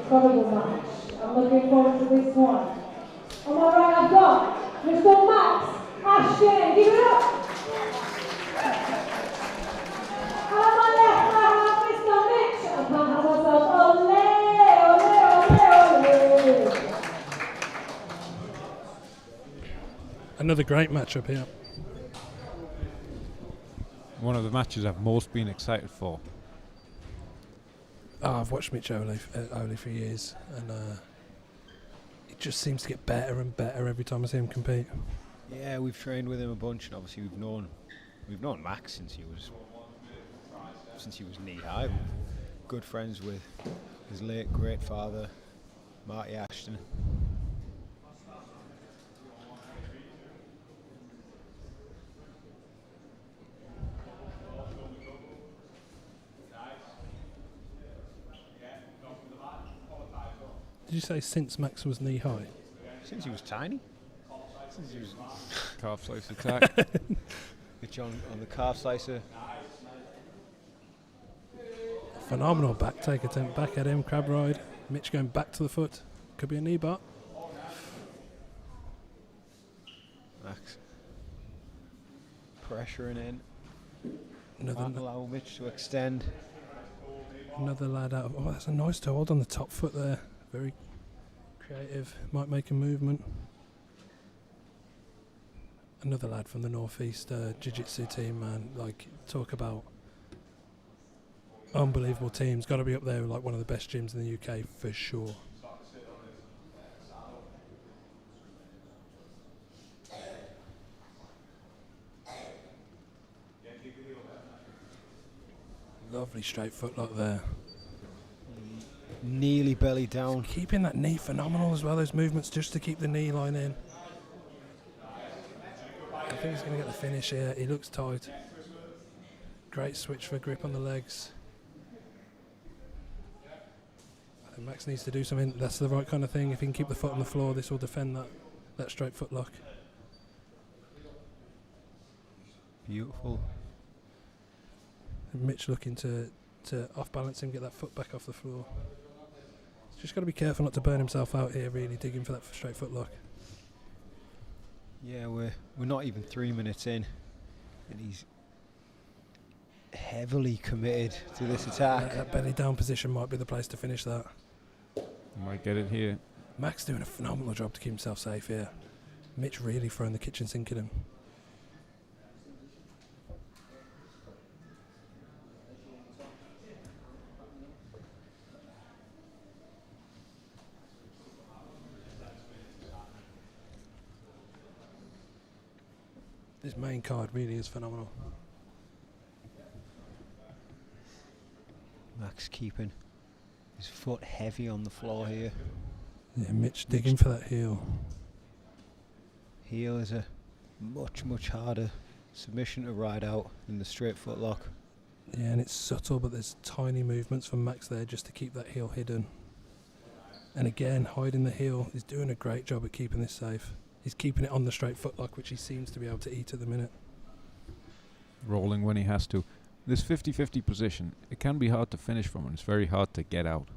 Incredible match. I'm looking forward to this one. On my right, I've got Mr. Max Ashton. Give it up. And on my left, I have Mr. Mitch. I can't have myself. Ole. Another great matchup here. One of the matches I've most been excited for. I've watched Mitch Oley for years, and it just seems to get better and better every time I see him compete. Yeah, we've trained with him a bunch, and obviously we've known Max since he was knee high. Good friends with his late great father, Marty Ashton. Did you say since Max was knee high? Since he was tiny. Since he was Calf slice attack. Mitch on the calf slicer. Phenomenal back take attempt back at him, crab ride. Mitch going back to the foot. Could be a knee bar. Max pressuring in. Another allow Mitch to extend. Another lad out of... Oh, that's a nice toe hold on the top foot there. Very creative. Might make a movement. Another lad from the northeast Jiu Jitsu team, man. Like, talk about unbelievable teams. Got to be up there with like one of the best gyms in the UK for sure. Lovely straight footlock there. Nearly belly down. Just keeping that knee phenomenal as well, those movements just to keep the knee line in. I think he's going to get the finish here. He looks tight. Great switch for grip on the legs. I think Max needs to do something. That's the right kind of thing. If he can keep the foot on the floor, this will defend that straight footlock. Beautiful. Mitch looking to off balance him, get that foot back off the floor. He's just got to be careful not to burn himself out here, really digging for that straight footlock. Yeah, we're not even 3 minutes in, and he's heavily committed to this attack. That belly down position might be the place to finish that. Might get it here. Max doing a phenomenal job to keep himself safe here. Mitch really throwing the kitchen sink at him. This main card really is phenomenal. Max keeping his foot heavy on the floor here. Yeah, Mitch digging for that heel. Heel is a much harder submission to ride out than the straight foot lock. Yeah, and it's subtle, but there's tiny movements from Max there just to keep that heel hidden. And again, hiding the heel. He's doing a great job at keeping this safe. He's keeping it on the straight footlock, which he seems to be able to eat at the minute. Rolling when he has to. This 50-50 position, it can be hard to finish from, and it's very hard to get out.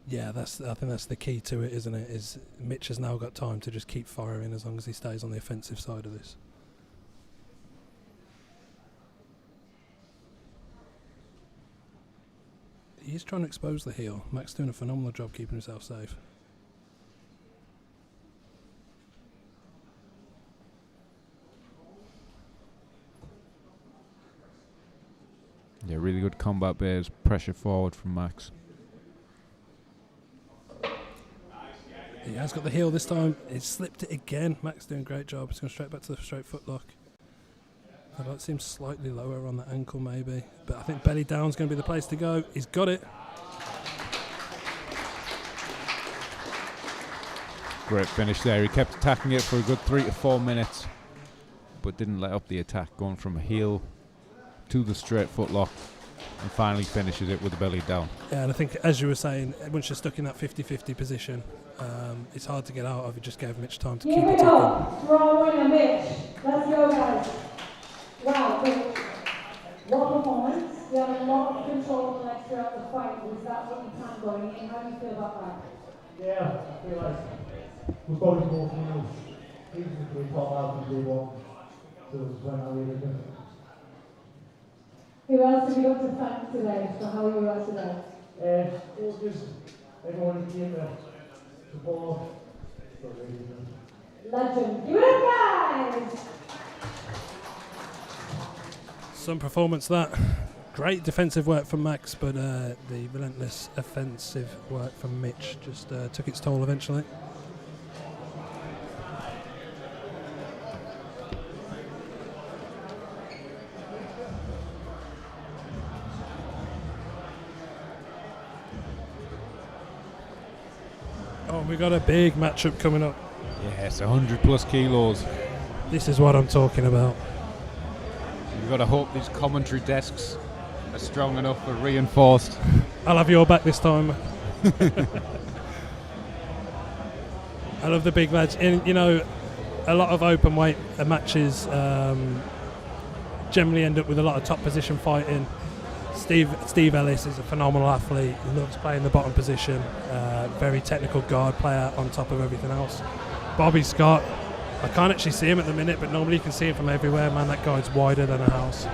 Yeah, I think that's the key to it, isn't it? Is Mitch has now got time to just keep firing as long as he stays on the offensive side of this. He's trying to expose the heel. Max doing a phenomenal job keeping himself safe. Yeah, really good combat bears, pressure forward from Max. He has got the heel this time. He's slipped it again. Max doing a great job. He's going straight back to the straight footlock. I'd like to see him slightly lower on the ankle maybe. But I think belly down's going to be the place to go. He's got it. Great finish there. He kept attacking it for a good 3 to 4 minutes, but didn't let up the attack, going from a heel to the straight footlock, and finally finishes it with the belly down. Yeah, and I think, as you were saying, once you're stuck in that 50-50 position, it's hard to get out of. It just gave Mitch time to keep attacking. Strong winner, Mitch. Let's go, guys. Wow, what performance. You had a lot of control of the legs throughout the fight. Was that what you planned going in? How do you feel about that? Yeah, I feel like we've got to go through physically top out from day one. So it's when I really good. Who else have you got to thank today for how you were today? It was just everyone who came to support. So really good. Legend. Give it up, guys! Some performance that. Great defensive work from Max, but the relentless offensive work from Mitch just took its toll eventually. Oh, we got a big matchup coming up. Yes, 100 plus kilos. This is what I'm talking about. You've got to hope these commentary desks are strong enough or reinforced. I'll have your back this time. I love the big lads. And, you know, a lot of open weight matches generally end up with a lot of top position fighting. Steve Ellis is a phenomenal athlete. He loves playing the bottom position. Very technical guard player on top of everything else. Bobby Scott, I can't actually see him at the minute, but normally you can see him from everywhere. Man, that guy's wider than a house.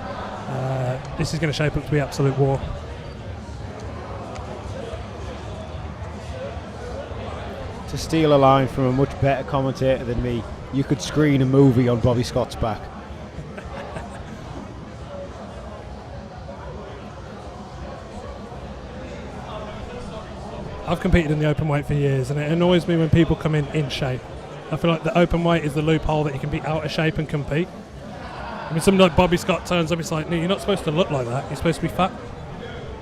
This is going to shape up to be absolute war. To steal a line from a much better commentator than me, you could screen a movie on Bobby Scott's back. I've competed in the open weight for years, and it annoys me when people come in shape. I feel like the open weight is the loophole that you can be out of shape and compete. I mean, something like Bobby Scott turns up, it's like, no, you're not supposed to look like that. You're supposed to be fat.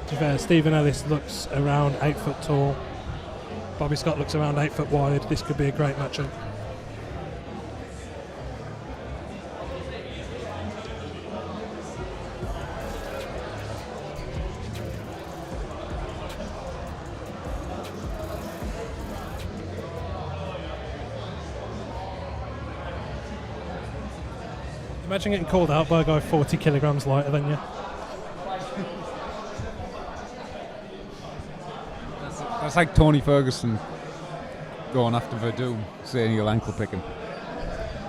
To be fair, Stephen Ellis looks around 8 foot tall. Bobby Scott looks around 8 foot wide. This could be a great matchup. Imagine getting called out by a guy 40 kilograms lighter than you. That's like Tony Ferguson going after Verdum, saying he'll ankle pick him.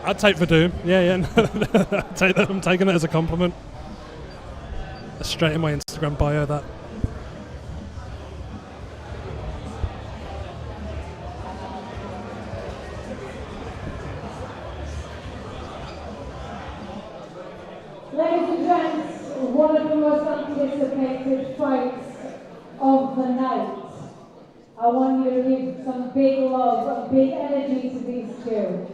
I'd take Verdum. Yeah. I'd take that. I'm taking it as a compliment. That's straight in my Instagram bio, that. Ladies and gents, one of the most anticipated fights of the night. I want you to give some big love, big energy to these two.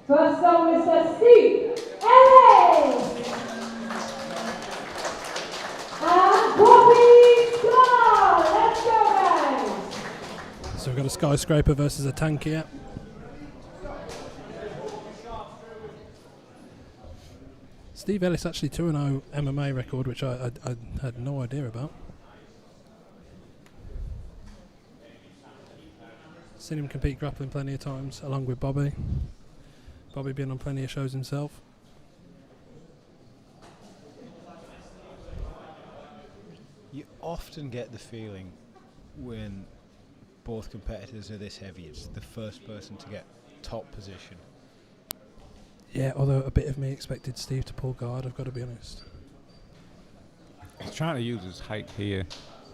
First up, Mr. Steve Ellis and Bobby Scott. Let's go, guys. So we've got a skyscraper versus a tank here. Steve Ellis actually 2-0 MMA record, which I had no idea about. Seen him compete grappling plenty of times, along with Bobby. Bobby been on plenty of shows himself. You often get the feeling when both competitors are this heavy, it's the first person to get top position. Yeah, although a bit of me expected Steve to pull guard, I've got to be honest. He's trying to use his height here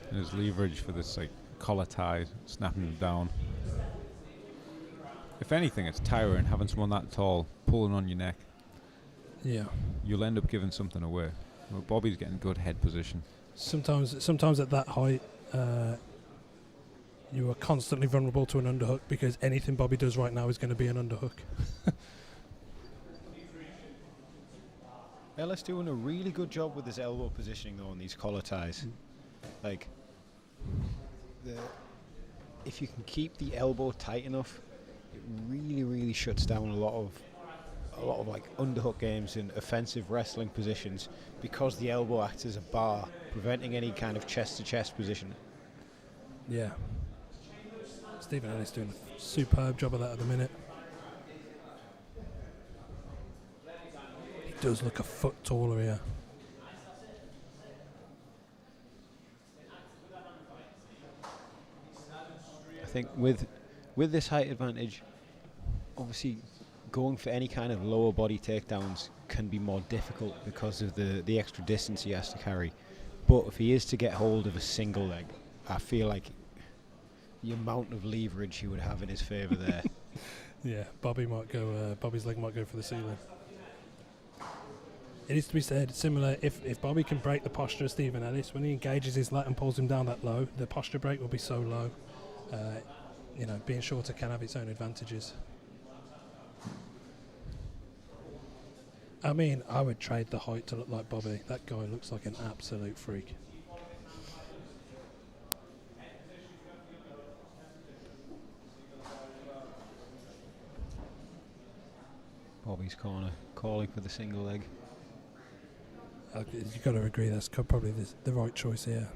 and his leverage for this like collar tie, snapping him down. If anything, it's tiring having someone that tall pulling on your neck. Yeah. You'll end up giving something away. Well, Bobby's getting good head position. Sometimes at that height, you are constantly vulnerable to an underhook because anything Bobby does right now is going to be an underhook. Ellis doing a really good job with his elbow positioning though on these collar ties. Like, if you can keep the elbow tight enough, it really shuts down a lot of like underhook games and offensive wrestling positions because the elbow acts as a bar, preventing any kind of chest-to-chest position. Yeah. Stephen Ellis doing a superb job of that at the minute. He does look a foot taller here. I think with this height advantage, obviously going for any kind of lower body takedowns can be more difficult because of the extra distance he has to carry. But if he is to get hold of a single leg, I feel like the amount of leverage he would have in his favour there. Yeah, Bobby's leg might go for the ceiling. It is to be said, similar, if Bobby can break the posture of Stephen Ellis, when he engages his lat and pulls him down that low, the posture break will be so low. You know, being shorter can have its own advantages. I mean, I would trade the height to look like Bobby. That guy looks like an absolute freak. Bobby's corner, calling for the single leg. You've got to agree that's probably the right choice here.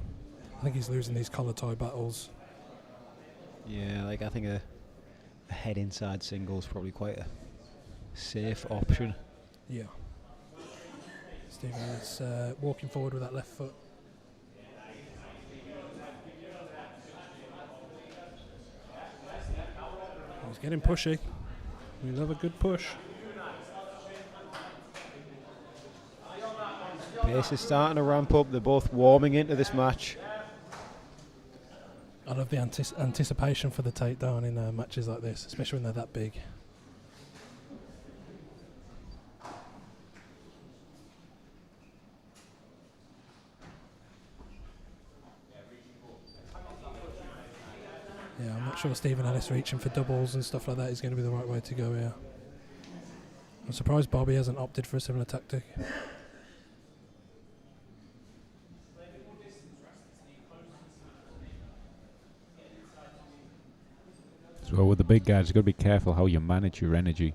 I think he's losing these collar tie battles. Yeah, like I think a head inside single is probably quite a safe option. Yeah. Stephen is walking forward with that left foot. He's getting pushy. We love a good push. Pace is starting to ramp up. They're both warming into this match. I love the anticipation for the takedown in matches like this, especially when they're that big. Yeah, I'm not sure Stephen Ellis reaching for doubles and stuff like that is going to be the right way to go here. I'm surprised Bobby hasn't opted for a similar tactic. So with the big guys, you've got to be careful how you manage your energy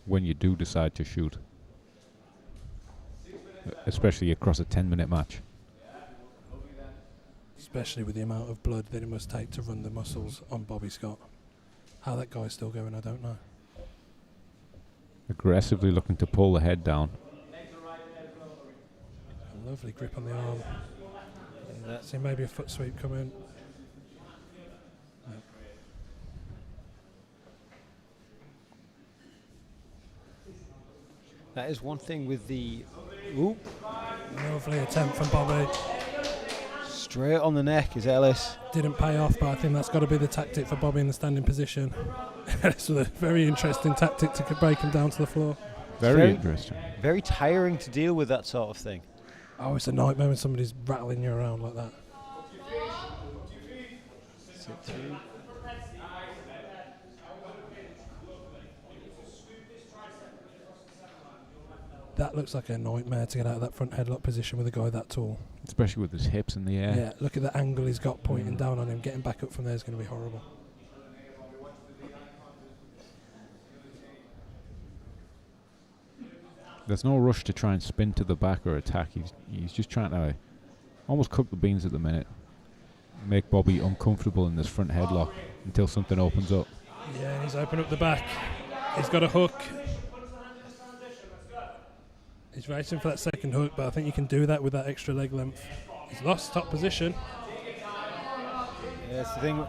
when you do decide to shoot, especially across a 10-minute match. Especially with the amount of blood that it must take to run the muscles on Bobby Scott. How that guy's still going, I don't know. Aggressively looking to pull the head down. A lovely grip on the arm. See maybe a foot sweep coming. That is one thing with the... Ooh. Lovely attempt from Bobby. Straight on the neck is Ellis. Didn't pay off, but I think that's got to be the tactic for Bobby in the standing position. It's a very interesting tactic to break him down to the floor. Very interesting. Very tiring to deal with that sort of thing. Oh, it's a nightmare when somebody's rattling you around like that. Sit through. That looks like a nightmare to get out of that front headlock position with a guy that tall. Especially with his hips in the air. Yeah, look at the angle he's got pointing down on him. Getting back up from there is going to be horrible. There's no rush to try and spin to the back or attack. He's just trying to almost cook the beans at the minute. Make Bobby uncomfortable in this front headlock until something opens up. Yeah, and he's opened up the back. He's got a hook. He's racing for that second hook, but I think you can do that with that extra leg length. He's lost top position. Yeah, it's the thing.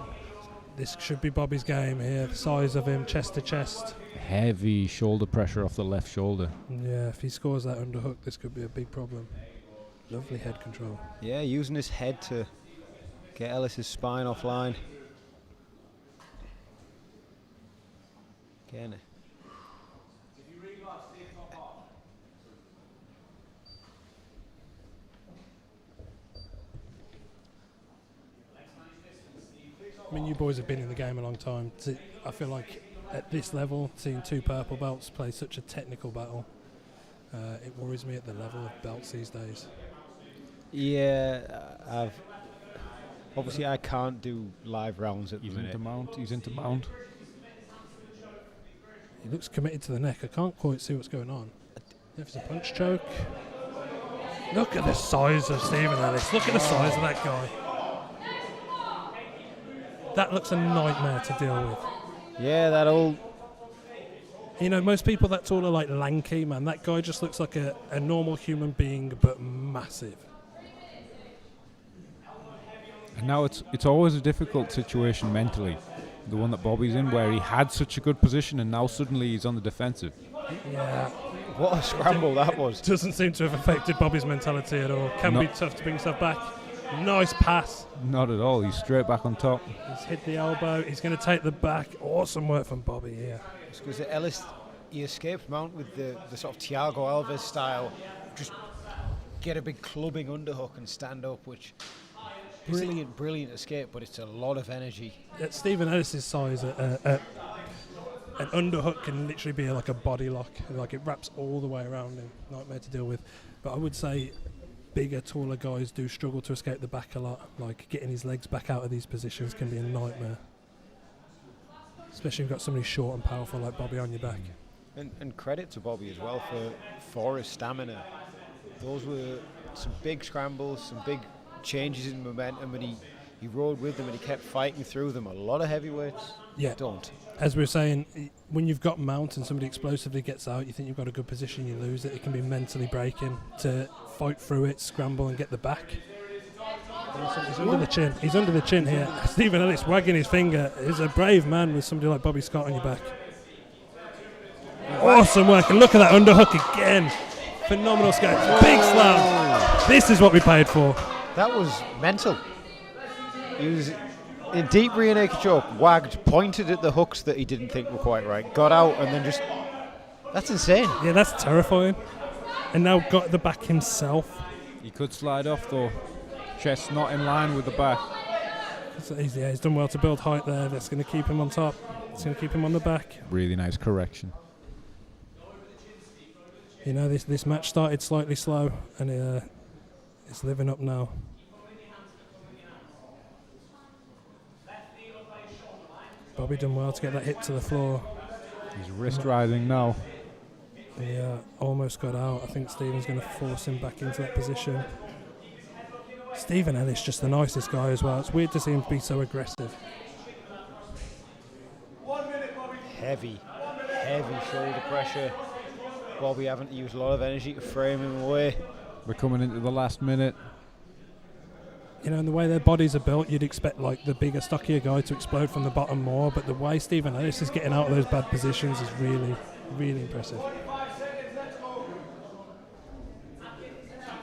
This should be Bobby's game here. The size of him, chest to chest. Heavy shoulder pressure off the left shoulder. Yeah, if he scores that underhook, this could be a big problem. Lovely head control. Yeah, using his head to get Ellis's spine offline. Again. I mean, you boys have been in the game a long time. I feel like at this level, seeing two purple belts play such a technical battle, it worries me at the level of belts these days. Yeah, obviously I can't do live rounds at the minute. He's into mount. He looks committed to the neck. I can't quite see what's going on. There's a punch choke. Look at the size of Stephen Ellis. Look at the size of that guy. That looks a nightmare to deal with. Yeah, that old... You know, most people that tall are like lanky, man. That guy just looks like a normal human being, but massive. And now it's always a difficult situation mentally, the one that Bobby's in, where he had such a good position and now suddenly he's on the defensive. Yeah. What a scramble that was. Doesn't seem to have affected Bobby's mentality at all. Can be tough to bring himself back. Nice pass. Not at all. He's straight back on top. He's hit the elbow. He's going to take the back. Awesome work from Bobby here. Because Ellis he escaped mount with the sort of Thiago Alves style, just get a big clubbing underhook and stand up, which brilliant escape, but it's a lot of energy. At Stephen Ellis's size, an underhook can literally be like a body lock, like it wraps all the way around him, nightmare to deal with. But I would say bigger, taller guys do struggle to escape the back a lot. Like getting his legs back out of these positions can be a nightmare, especially if you've got somebody short and powerful like Bobby on your back. And credit to Bobby as well for his stamina. Those were some big scrambles, some big changes in momentum, and he rode with them and he kept fighting through them. A lot of heavyweights don't. As we were saying, when you've got mount and somebody explosively gets out, you think you've got a good position, you lose it. It can be mentally breaking to fight through it, scramble and get the back. He's under the chin. He's under the chin here. Stephen Ellis wagging his finger. He's a brave man with somebody like Bobby Scott on your back. Awesome work, and look at that underhook again. Phenomenal skate. Big slam. This is what we paid for. That was mental. He was in deep rear naked choke, wagged, pointed at the hooks that he didn't think were quite right, got out, and then just... That's insane. Yeah, that's terrifying. And now got the back himself. He could slide off though. Chest not in line with the back. He's done well to build height there. That's going to keep him on top. It's going to keep him on the back. Really nice correction. You know, this match started slightly slow, and it's living up now. Bobby done well to get that hit to the floor. He's wrist riding now. He almost got out. I think Stephen's going to force him back into that position. Stephen Ellis, just the nicest guy as well. It's weird to see him be so aggressive. Heavy shoulder pressure. Bobby having to use a lot of energy to frame him away. We're coming into the last minute. You know, and the way their bodies are built, you'd expect like the bigger, stockier guy to explode from the bottom more, but the way Stephen Ellis is getting out of those bad positions is really, really impressive.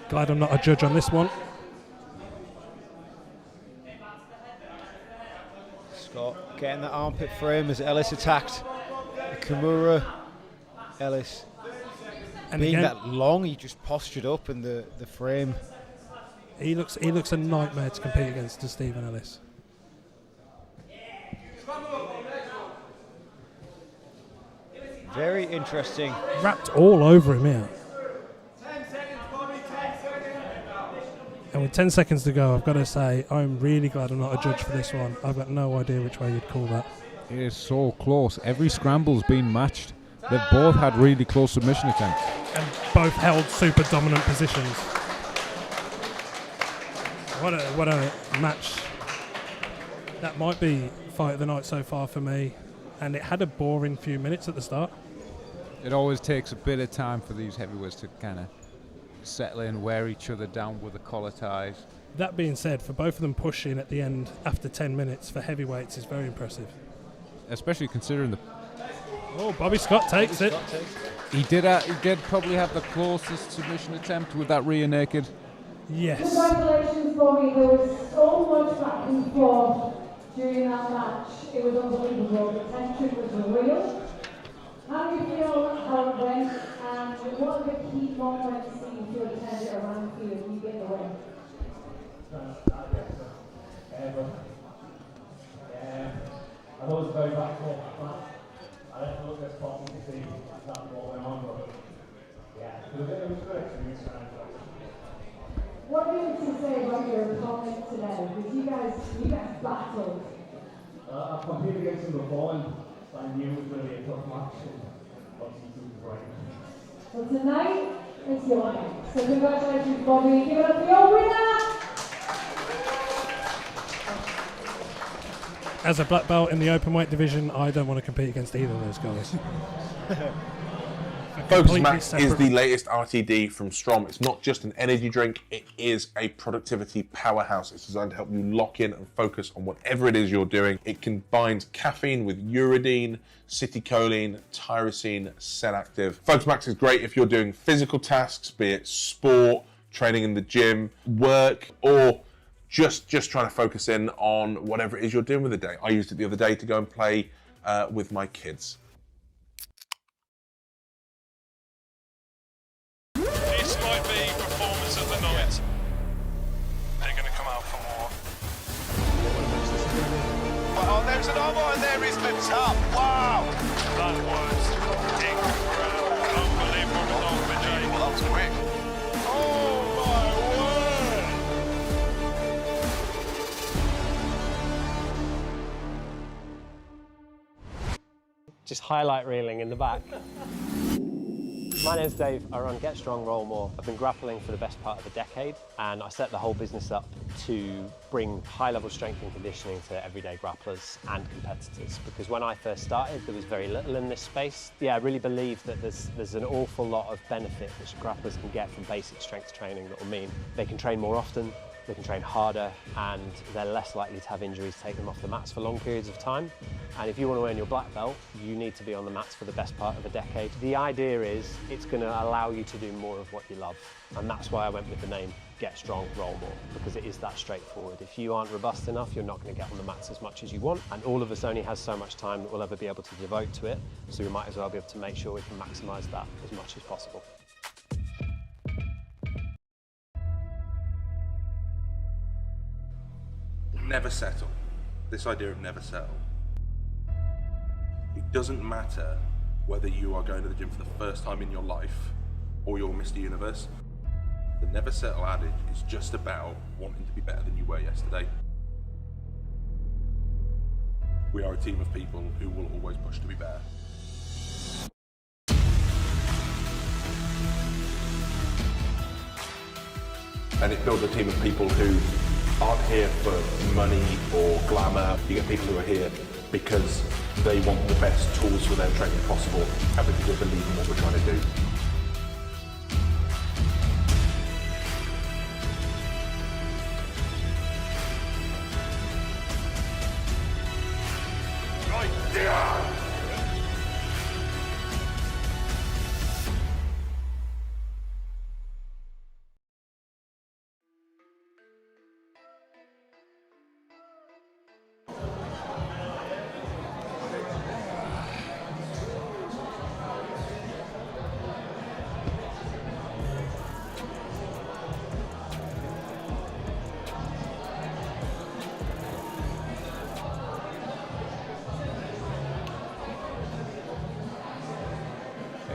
Glad I'm not a judge on this one. Scott getting the armpit frame as Ellis attacked. Kimura, Ellis. And being that long, he just postured up in the frame. He looks a nightmare to compete against, to Stephen Ellis. Very interesting. Wrapped all over him here. And with 10 seconds to go, I've got to say, I'm really glad I'm not a judge for this one. I've got no idea which way you'd call that. It is so close. Every scramble's been matched. They've both had really close submission attempts. And both held super dominant positions. What a match. That might be fight of the night so far for me. And it had a boring few minutes at the start. It always takes a bit of time for these heavyweights to kind of settle in, wear each other down with the collar ties. That being said, for both of them pushing at the end after 10 minutes for heavyweights is very impressive. Especially considering the... Oh, Bobby Scott takes it. He did probably have the closest submission attempt with that rear naked. Yes. Congratulations, Bobby. There was so much back and forth during that match. It was unbelievable. The tension was real. How do you feel how it went, and what are the key moments that you feel tended around you when you get the win? I thought it was a very back and forth match. I didn't look at spot to see exactly what went on, but yeah, it was a good experience. What do you to say about your opponent today? Because you guys battled. I've competed against him before, and I knew it was going to be a tough match. And obviously, he was right. Well, tonight it's your night. So congratulations, Bobby. Give it up for your winner. As a black belt in the open weight division, I don't want to compete against either of those guys. Focus Max is the latest RTD from Strom. It's not just an energy drink, it is a productivity powerhouse. It's designed to help you lock in and focus on whatever it is you're doing. It combines caffeine with uridine, citicoline, tyrosine, Senactive. Focus Max is great if you're doing physical tasks, be it sport, training in the gym, work, or just trying to focus in on whatever it is you're doing with the day. I used it the other day to go and play with my kids. and there is the top. Wow! That was incredible. Unbelievable result for Jay. Well, that was quick. Oh my word! Just highlight reeling in the back. My name's Dave, I run Get Strong, Roll More. I've been grappling for the best part of a decade, and I set the whole business up to bring high-level strength and conditioning to everyday grapplers and competitors, because when I first started, there was very little in this space. Yeah, I really believe that there's an awful lot of benefit which grapplers can get from basic strength training that will mean they can train more often, they can train harder, and they're less likely to have injuries take them off the mats for long periods of time. And if you want to earn your black belt, you need to be on the mats for the best part of a decade. The idea is it's going to allow you to do more of what you love. And that's why I went with the name Get Strong, Roll More, because it is that straightforward. If you aren't robust enough, you're not going to get on the mats as much as you want. And all of us only has so much time that we'll ever be able to devote to it. So we might as well be able to make sure we can maximise that as much as possible. Never settle. This idea of never settle. It doesn't matter whether you are going to the gym for the first time in your life or you're Mr. Universe. The never settle adage is just about wanting to be better than you were yesterday. We are a team of people who will always push to be better. And it builds a team of people who aren't here for money or glamour. You get people who are here because they want the best tools for their training possible and because they believe in what we're trying to do. Right there!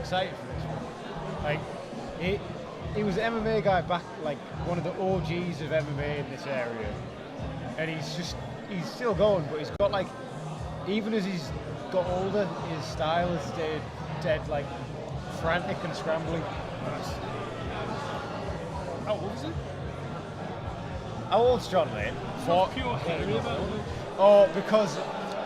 Excited for this one. Like, he was an MMA guy back, like one of the OGs of MMA in this area, and he's still going, but he's got like, even as he's got older, his style has stayed dead like frantic and scrambling. How old is he? How old's John, mate? Pure hairy about it. Oh, because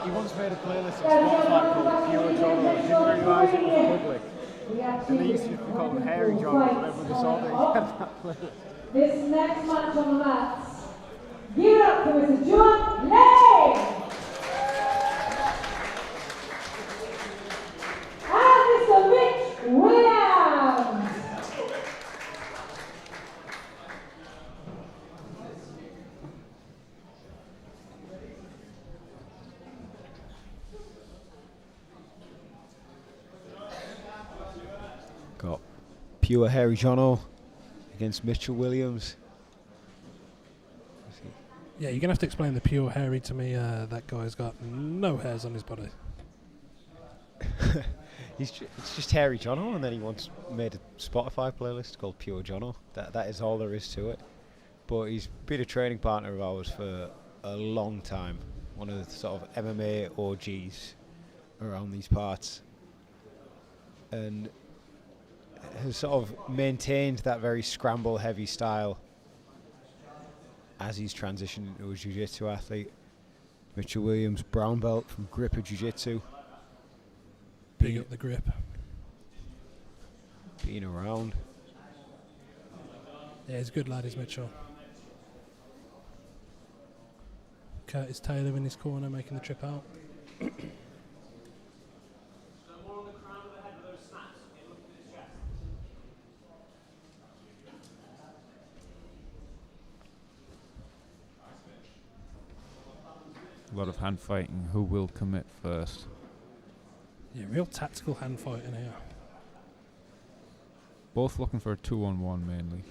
he once made a playlist on Spotify called Pure John. I didn't realise it was public. And they used to call him Hairy John whenever they saw that he had that playlist. This next match on the mats, give it up to Mr. John Lay! And Mr. Mitch Williams! Got Pure Hairy Jono against Mitchell Williams. Yeah, you're going to have to explain the pure hairy to me. That guy's got no hairs on his body. It's just Hairy Jono, and then he once made a Spotify playlist called Pure Jono. That is all there is to it. But he's been a training partner of ours for a long time. One of the sort of MMA OGs around these parts. And has sort of maintained that very scramble heavy style as he's transitioned into a Jiu Jitsu athlete. Mitchell Williams, brown belt from Gripper Jiu Jitsu. Big up the grip. Being around. Yeah, he's a good lad, is Mitchell. Curtis Taylor in his corner making the trip out. A lot of hand fighting. Who will commit first? Yeah, real tactical hand fight in here. Both looking for a 2-on-1 mainly.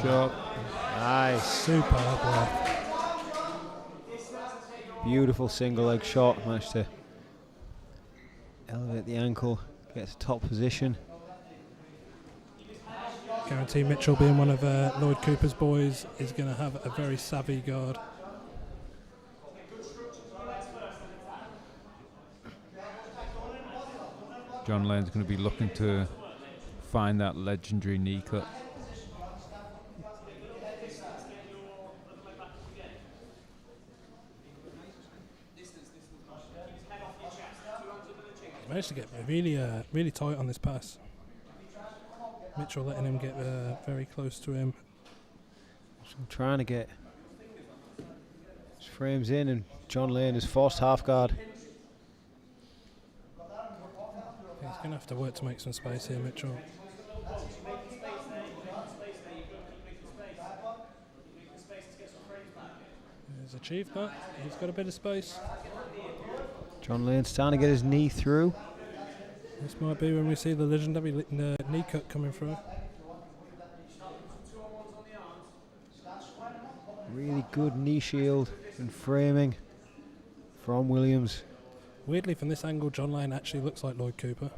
sharp. Nice. Superb work. Beautiful single leg shot. Managed to elevate the ankle, get to top position. Guarantee Mitchell, being one of Lloyd Cooper's boys, is going to have a very savvy guard. John Lane's going to be looking to find that legendary knee cut. He managed to get really tight on this pass. Mitchell letting him get very close to him. So trying to get his frames in, and John Lane is forced half guard. He's going to have to work to make some space here, Mitchell. He's achieved that. He's got a bit of space. John Lane's trying to get his knee through. This might be when we see the legendary knee cut coming through. Really good knee shield and framing from Williams. Weirdly, from this angle, John Lane actually looks like Lloyd Cooper.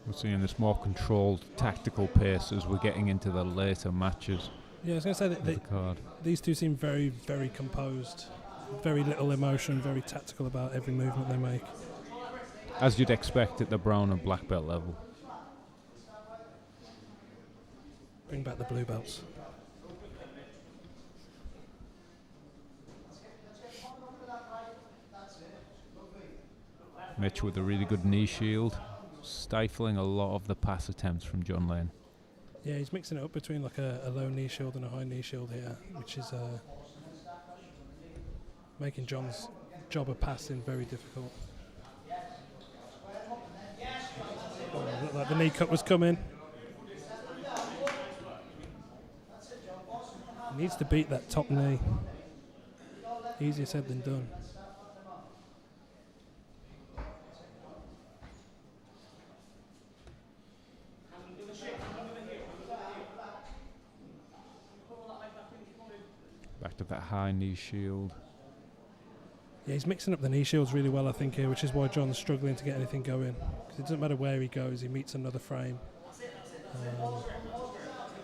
We're seeing this more controlled tactical pace as we're getting into the later matches. Yeah, I was going to say that the card. These two seem very, very composed. Very little emotion, very tactical about every movement they make. As you'd expect at the brown and black belt level. Bring back the blue belts. Mitch with a really good knee shield, stifling a lot of the pass attempts from John Lane. Yeah, he's mixing it up between like a low knee shield and a high knee shield here, which is making John's job of passing very difficult. Oh, looked like the knee cut was coming. He needs to beat that top knee. Easier said than done. Back to that high knee shield. Yeah, he's mixing up the knee shields really well, I think, here, which is why John's struggling to get anything going. Because it doesn't matter where he goes, he meets another frame.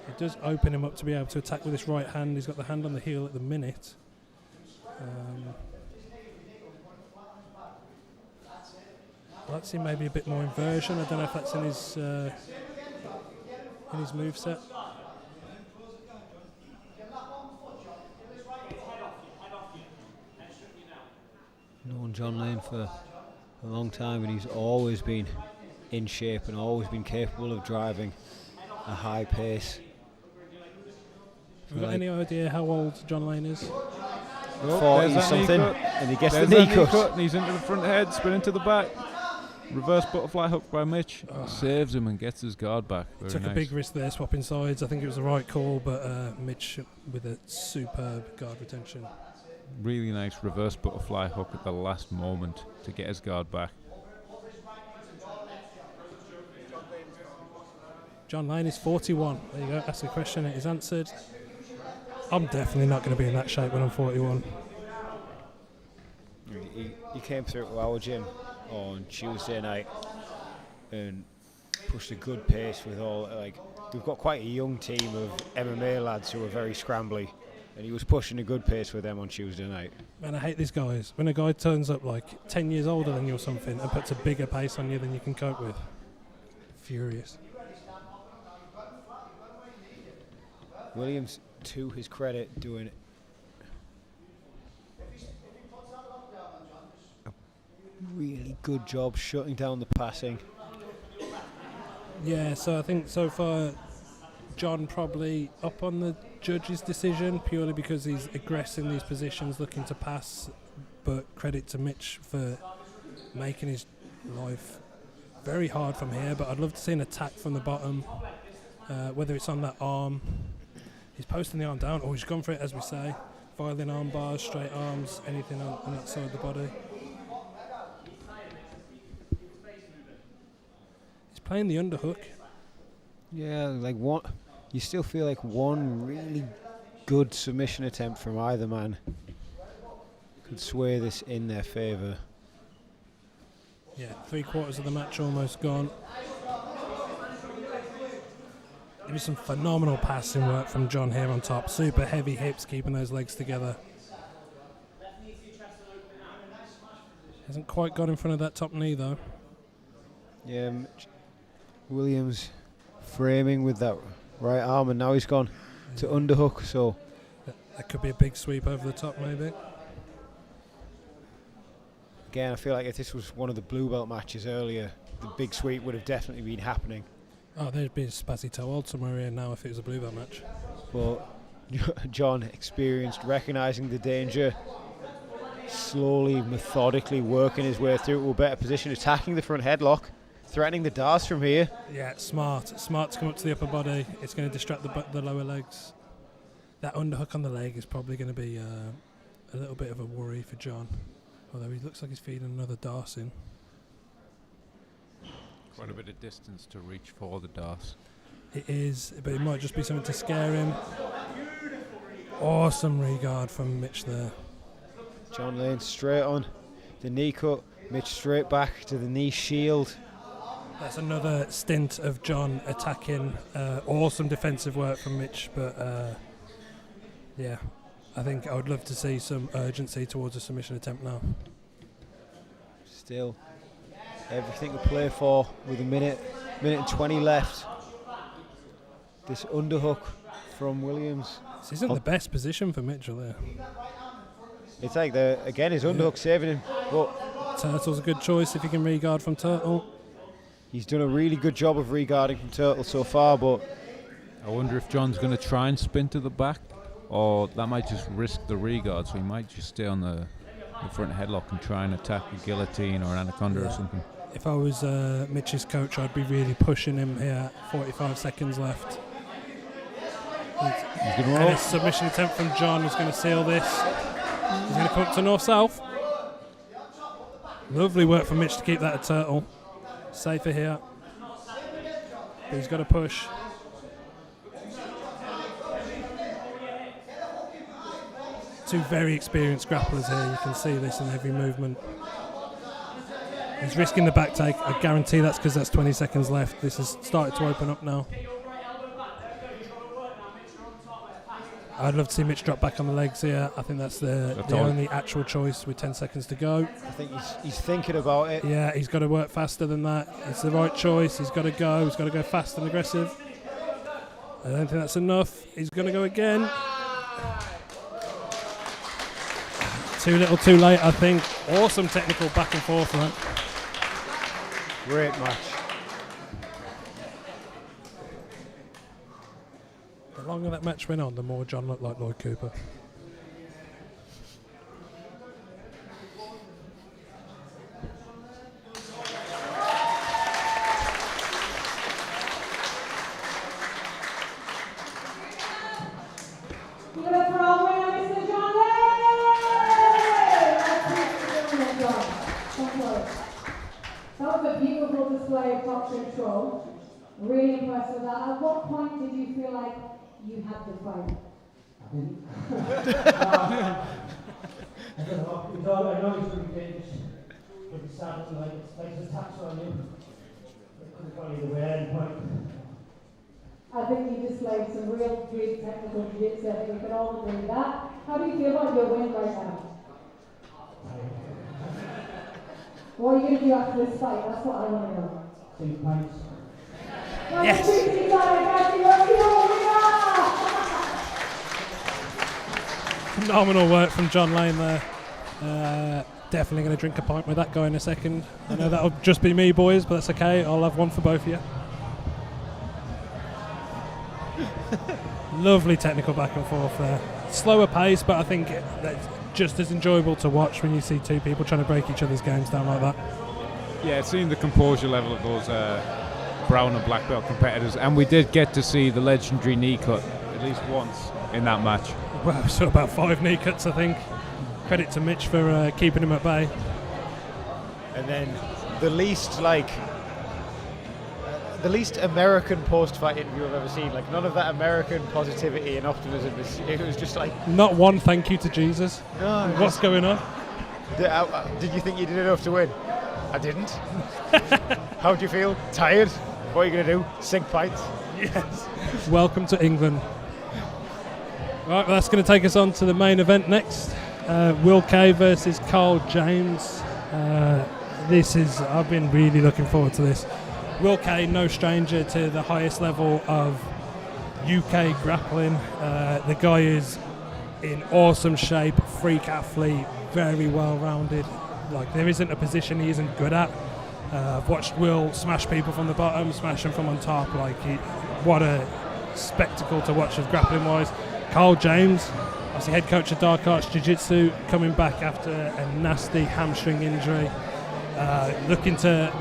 It does open him up to be able to attack with his right hand. He's got the hand on the heel at the minute. Let's see, maybe a bit more inversion. I don't know if that's in his moveset. Known John Lane for a long time, and he's always been in shape and always been capable of driving a high pace. Have you got any idea how old John Lane is? 40 something, and he gets the knee cut. And he's into the front head, spin into the back. Reverse butterfly hook by Mitch. Saves him and gets his guard back. Very Took nice. a big risk there, swapping sides. I think it was the right call, but Mitch with a superb guard retention. Really nice reverse butterfly hook at the last moment to get his guard back. John Lane is 41. There you go. That's the question. It is answered. I'm definitely not going to be in that shape when I'm 41. He came through to our gym on Tuesday night and pushed a good pace with all, we've got quite a young team of MMA lads who are very scrambly, and he was pushing a good pace with them on Tuesday night. Man, I hate these guys. When a guy turns up like 10 years older than you or something and puts a bigger pace on you than you can cope with. Furious. Williams, to his credit, doing a really good job shutting down the passing. Yeah, so I think so far John probably up on the judge's decision purely because he's aggressing these positions, looking to pass, but credit to Mitch for making his life very hard from here, but I'd love to see an attack from the bottom, whether it's on that arm. He's posting the arm down, or he's gone for it, as we say. Violin arm bars, straight arms, anything on that side of the body. He's playing the underhook. Yeah, like one. You still feel like one really good submission attempt from either man could sway this in their favour. Yeah, 3/4 of the match almost gone. There was some phenomenal passing work from John here on top. Super heavy hips, keeping those legs together. Hasn't quite got in front of that top knee though. Yeah, Williams framing with that right arm, and now he's gone to underhook, so that could be a big sweep over the top maybe. Again, I feel like if this was one of the blue belt matches earlier, the big sweep would have definitely been happening. Oh, there'd be a spazzy toe hold somewhere here now if it was a blue belt match. But John, experienced, recognising the danger, slowly, methodically working his way through to a better position, attacking the front headlock, threatening the Daz from here. Yeah, smart to come up to the upper body. It's going to distract the lower legs. That underhook on the leg is probably going to be a little bit of a worry for John. Although he looks like he's feeding another Daz in. Quite a bit of distance to reach for the Daz. It is, but it might just be something to scare him. Awesome regard from Mitch there. John Lane straight on the knee cut. Mitch straight back to the knee shield. That's another stint of John attacking. Awesome defensive work from Mitch, but yeah, I think I would love to see some urgency towards a submission attempt now. Still everything to play for with a minute and 20 left. This underhook from Williams. This isn't the best position for Mitchell there. It's like his underhook saving him, but Turtle's a good choice if he can regard from Turtle. He's done a really good job of regarding from Turtle so far, but I wonder if John's going to try and spin to the back, or that might just risk the regard, so he might just stay on the front headlock and try and attack a guillotine or an anaconda or something. If I was Mitch's coach, I'd be really pushing him here. 45 seconds left. And a submission attempt from John is going to seal this. He's going to come up to north-south. Lovely work from Mitch to keep that a Turtle. Safer here. But he's got to push. Two very experienced grapplers here. You can see this in every movement. He's risking the back take. I guarantee that's because that's 20 seconds left. This has started to open up now. I'd love to see Mitch drop back on the legs here. I think that's the only actual choice with 10 seconds to go. I think he's thinking about it. Yeah, he's got to work faster than that. It's the right choice. He's got to go. He's got to go fast and aggressive. I don't think that's enough. He's going to go again. Too little, too late, I think. Awesome technical back and forth, man. Great match. The longer that match went on, the more John looked like Lloyd Cooper. That was a beautiful display of top control. Really impressed with that. At what point did you feel like you had to fight? I didn't. I don't know. I know he's really big. But it sounded like it's like his attacks on you. It could have gone either way at any point. I think you displayed some real good technical jiu-jitsu. I think we can all agree with that. How do you feel about your win right now? What are you going to do after this fight? That's what I want to know. 2 pints. Yes! Phenomenal work from John Lane there. Definitely going to drink a pint with that guy in a second. I know that'll just be me, boys, but that's okay. I'll have one for both of you. Lovely technical back and forth there. Slower pace, but I think that just as enjoyable to watch when you see two people trying to break each other's games down like that. Yeah, seeing the composure level of those brown and black belt competitors, and we did get to see the legendary knee cut at least once in that match. Well, we saw about 5 knee cuts, I think. Credit to Mitch for keeping him at bay. And then the least American post-fight interview I've ever seen. Like, none of that American positivity and optimism. It was just like... Not one thank you to Jesus. No. What's going on? Did you think you did enough to win? I didn't. How do you feel? Tired? What are you going to do? Sink pints? Yes. Welcome to England. Right, well, that's going to take us on to the main event next. Will Kay versus Carl James. I've been really looking forward to this. Will Kay, no stranger to the highest level of UK grappling. The guy is in awesome shape, freak athlete, very well rounded. Like, there isn't a position he isn't good at. I've watched Will smash people from the bottom, smash them from on top. What a spectacle to watch of grappling wise. Carl James, obviously head coach of Dark Arts Jiu Jitsu, coming back after a nasty hamstring injury, looking to,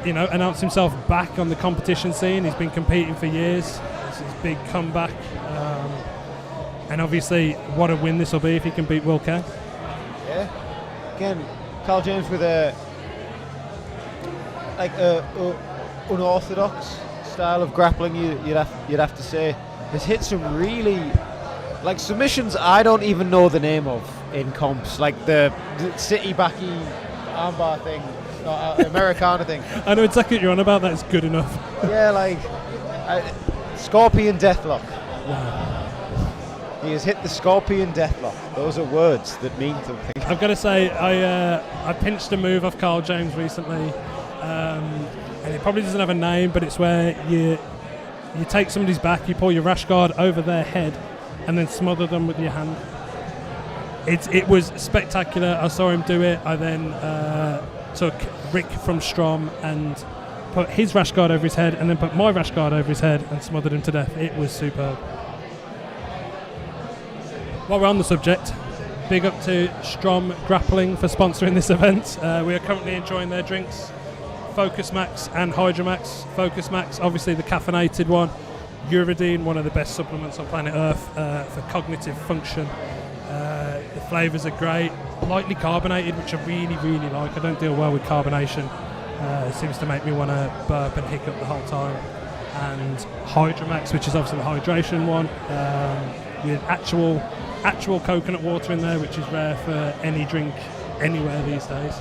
announce himself back on the competition scene. He's been competing for years. It's his big comeback, and obviously, what a win this will be if he can beat Will Kay. Yeah. Again, Carl James with a unorthodox style of grappling. You'd have to say has hit some really submissions I don't even know the name of in comps, like the city backy armbar thing, Americana thing. I know exactly what you're on about. That's good enough. Yeah, Scorpion Deathlock. Wow. He has hit the Scorpion Deathlock. Those are words that mean something. I've got to say, I pinched a move off Carl James recently, and it probably doesn't have a name, but it's where you take somebody's back, you pull your rash guard over their head, and then smother them with your hand. It was spectacular. I saw him do it. I then took Rick from Strom and put his rash guard over his head, and then put my rash guard over his head and smothered him to death. It was superb. While we're on the subject, big up to Strom Grappling for sponsoring this event. We are currently enjoying their drinks, Focus Max and Hydromax. Focus Max, obviously the caffeinated one. Uridine, one of the best supplements on planet Earth for cognitive function. The flavours are great, lightly carbonated, which I really, really like. I don't deal well with carbonation. It seems to make me want to burp and hiccup the whole time. And Hydromax, which is obviously the hydration one, with actual coconut water in there, which is rare for any drink anywhere these days.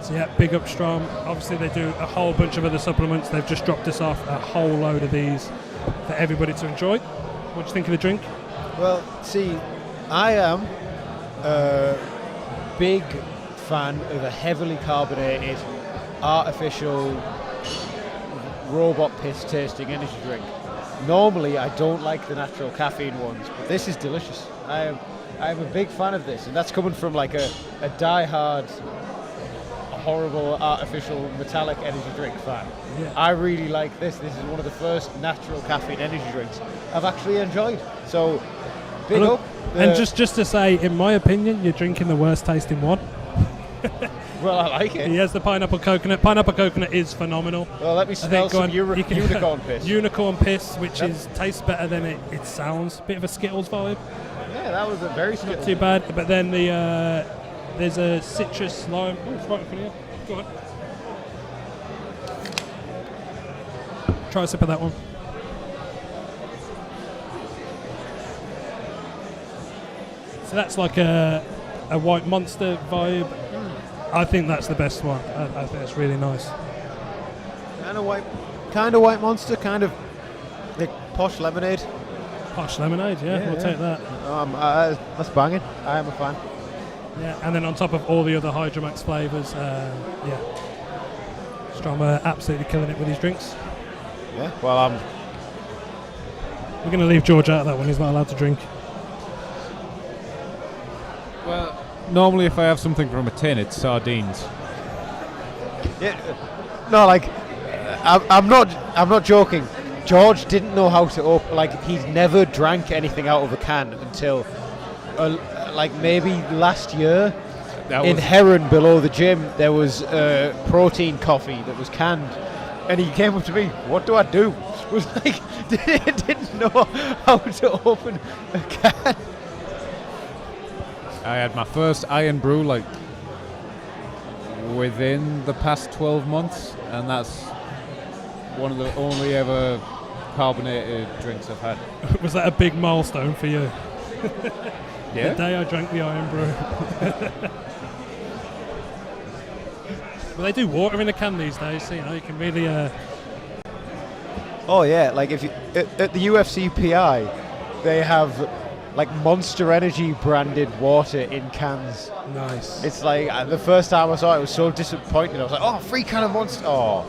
So yeah, big up Strom. Obviously they do a whole bunch of other supplements. They've just dropped us off a whole load of these for everybody to enjoy. What do you think of the drink? Well, see, I am a big fan of a heavily carbonated, artificial, robot piss tasting energy drink. Normally I don't like the natural caffeine ones, but this is delicious. I am a big fan of this, and that's coming from a die-hard, horrible artificial metallic energy drink fan. Yeah. I really like this. This is one of the first natural caffeine energy drinks I've actually enjoyed. So big up. And just to say, in my opinion, you're drinking the worst tasting one. Well, I like it. He has the pineapple coconut. Pineapple coconut is phenomenal. Well, let me smell some unicorn piss. Unicorn piss, which tastes better than it sounds. Bit of a Skittles vibe. Yeah, that was a very Skittles. Not too bad. But then there's a citrus lime. Oh, it's right in front of you. Go on. Try a sip of that one. So that's like a White Monster vibe. I think that's the best one. I think it's really nice. Kind of white Monster, kind of the posh lemonade. Posh lemonade, yeah, we'll take that. That's banging. I am a fan. Yeah, and then on top of all the other Hydromax flavours, Strom are absolutely killing it with his drinks. Yeah, well, we're going to leave George out of that one. He's not allowed to drink. Well, normally if I have something from a tin, it's sardines. Yeah, no, I'm not joking. George didn't know how to open. He's never drank anything out of a can until like maybe last year That in was- Heron below the gym there was protein coffee that was canned, and he came up to me, what do I do? Was like didn't know how to open a can. I had my first iron brew like within the past 12 months, and that's one of the only ever carbonated drinks I've had. Was that a big milestone for you? Yeah. The day I drank the iron brew. Well, they do water in a can these days, so you can really. Oh yeah, like if you at the UFC PI, they have like Monster Energy branded water in cans. Nice. It's like the first time I saw it, I was so disappointed. I was like, oh, free can of Monster. Oh,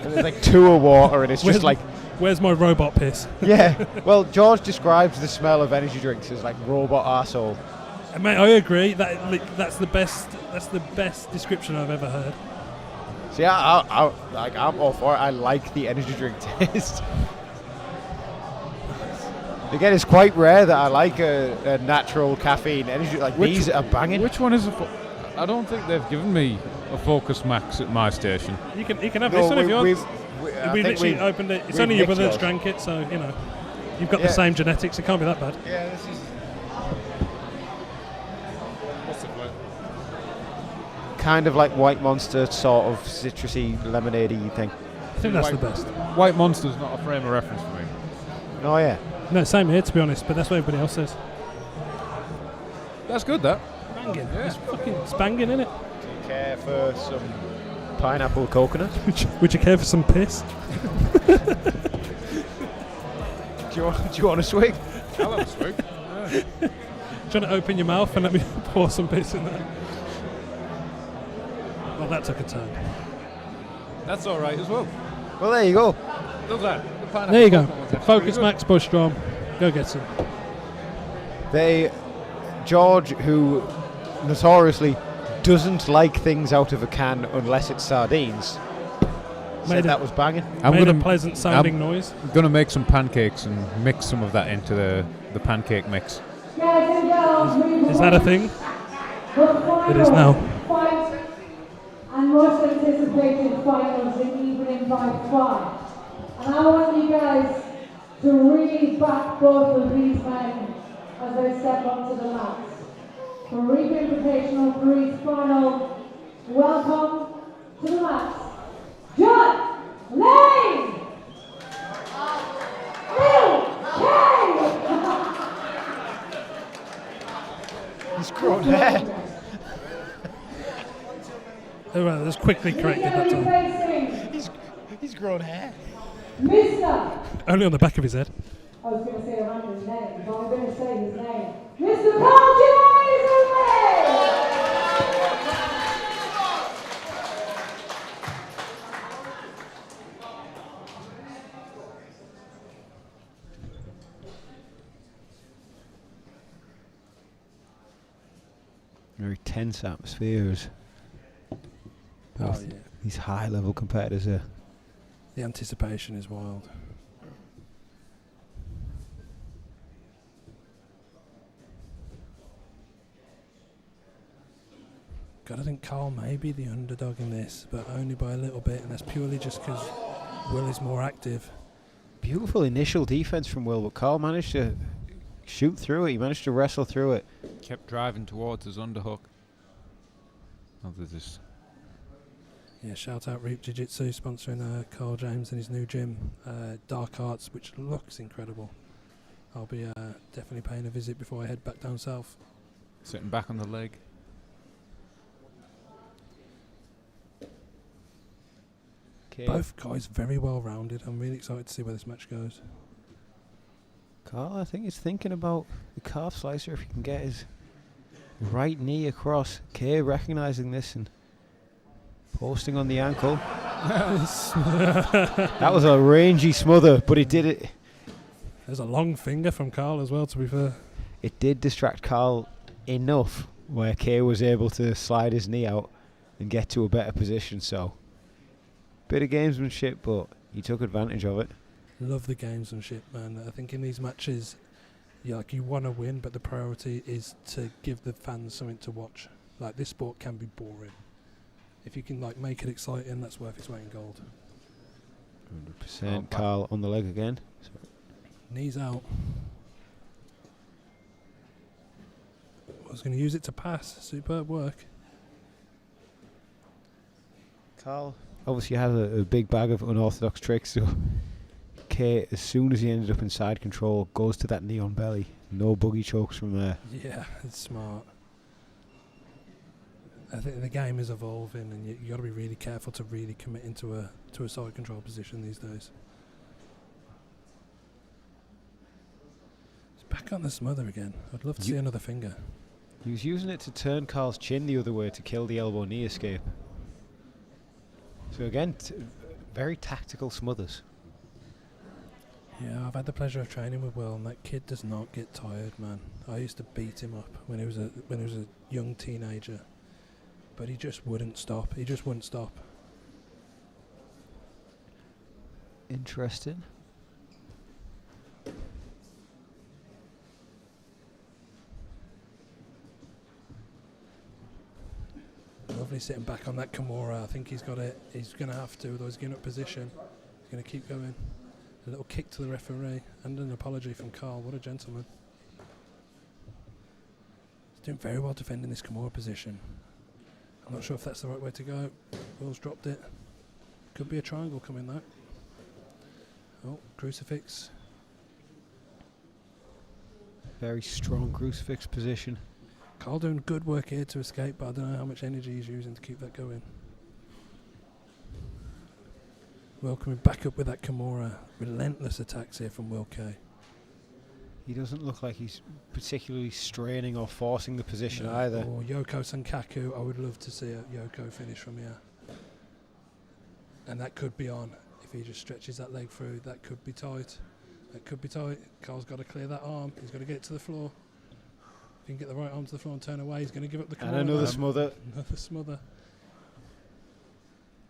and there's like 2 of water, and it's just like. Where's my robot piss? Yeah. Well, George describes the smell of energy drinks as like robot arsehole. Mate, I agree. That's the best. That's the best description I've ever heard. See, I'm all for it. I like the energy drink taste. Again, it's quite rare that I like a natural caffeine energy. Like these are banging. Which one is I don't think they've given me a Focus Max at my station. You can have this one if you want. We literally opened it. It's only your brother that's drank it, so you've got the same genetics. It can't be that bad. Yeah, this is. What's the flavor? Kind of like White Monster, sort of citrusy, lemonade-y thing. I think that's the best. White Monster's not a frame of reference for me. Oh yeah. No, same here to be honest, but that's what everybody else says. That's good, that. Banging. It's fucking banging, innit? Do you care for some pineapple coconut? Would you care for some piss? do you want a swig? I'll have a swig. Do you want to open your mouth and let me pour some piss in there? Well, that took a turn. That's all right as well. Well, there you go. Love that. The There you go. coconut one's actually Focus pretty good. Max Bush Drum. Go get some. George, who notoriously doesn't like things out of a can unless it's sardines, said that was banging. Made a pleasant sounding noise. I'm going to make some pancakes and mix some of that into the pancake mix. Is that a thing? It is now. Fight and most anticipated finals in evening fight 5. And I want you guys to really back both of these men as they step onto the mat. For Invitational 3's final, welcome to the mat, John Lane! He's grown hair. Oh, well, that's quickly corrected that time. He's grown hair. Mr. Only on the back of his head. I was going to say a random name, but I'm going to say his name. Mr. Paul Jimenez! Very tense atmospheres. These high-level competitors are. The anticipation is wild. God, I think Carl may be the underdog in this, but only by a little bit, and that's purely just because Will is more active. Beautiful initial defense from Will, but Carl managed to shoot through it. He managed to wrestle through it. Kept driving towards his underhook. Oh, there's this. Yeah, shout out Reap Jiu Jitsu sponsoring Carl James and his new gym, Dark Arts, which looks incredible. I'll be definitely paying a visit before I head back down south. Sitting back on the leg. Both guys very well rounded. I'm really excited to see where this match goes. Carl, I think he's thinking about the calf slicer if he can get his right knee across. Kay recognising this and posting on the ankle. That was a rangy smother, but he did it. There's a long finger from Carl as well, to be fair. It did distract Carl enough where Kay was able to slide his knee out and get to a better position. So, bit of gamesmanship, but he took advantage of it. Love the games and shit, man. I think in these matches, you want to win, but the priority is to give the fans something to watch. Like, this sport can be boring. If you can make it exciting, that's worth its weight in gold. 100%. Carl on the leg again. Knees out. I was going to use it to pass. Superb work. Carl obviously has a big bag of unorthodox tricks, so Kay, as soon as he ended up in side control, goes to that knee on belly. No buggy chokes from there. Yeah, it's smart. I think the game is evolving, and you got to be really careful to really commit into a side control position these days. It's back on the smother again. I'd love to see another finger. He was using it to turn Carl's chin the other way to kill the elbow knee escape. So again, very tactical smothers. Yeah, I've had the pleasure of training with Will, and that kid does not get tired, man. I used to beat him up when he was a young teenager, but he just wouldn't stop. He just wouldn't stop. Interesting. Lovely sitting back on that Kimura. I think he's got it. He's going to have to, though. He's getting up position. He's going to keep going. A little kick to the referee and an apology from Carl. What a gentleman. He's doing very well defending this Kimura position. I'm not sure if that's the right way to go. Will's dropped it. Could be a triangle coming, though. Oh, crucifix. Very strong crucifix position. Carl doing good work here to escape, but I don't know how much energy he's using to keep that going. Will coming back up with that Kimura. Relentless attacks here from Will K. He doesn't look like he's particularly straining or forcing the position either. Or Yoko Sankaku. I would love to see a Yoko finish from here. And that could be on. If he just stretches that leg through, that could be tight. That could be tight. Carl's got to clear that arm. He's got to get it to the floor. If he can get the right arm to the floor and turn away, he's going to give up the Kimura. And another smother. Another smother.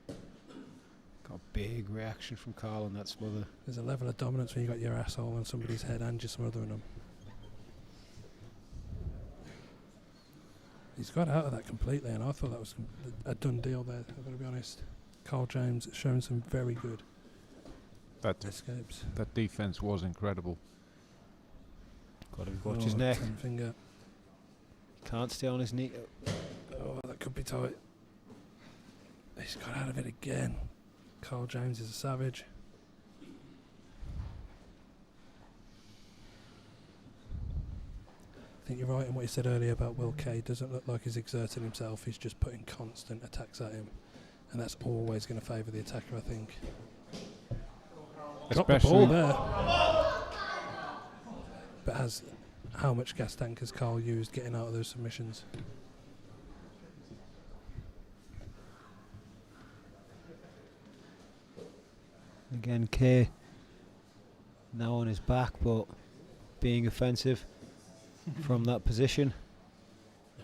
Got a big reaction from Carl on that smother. There's a level of dominance when you got your asshole on somebody's head and you're smothering them. He's got out of that completely, and I thought that was a done deal there. I've got to be honest. Carl James showing some very good escapes. That defense was incredible. Got to watch his neck. Finger. Can't stay on his knee. Oh, that could be tight. He's got out of it again. Carl James is a savage. I think you're right in what you said earlier about Will K. Doesn't look like he's exerting himself. He's just putting constant attacks at him. And that's always going to favour the attacker, I think. Got the ball there. But how much gas tank has Carl used getting out of those submissions? Again, Kay now on his back, but being offensive from that position.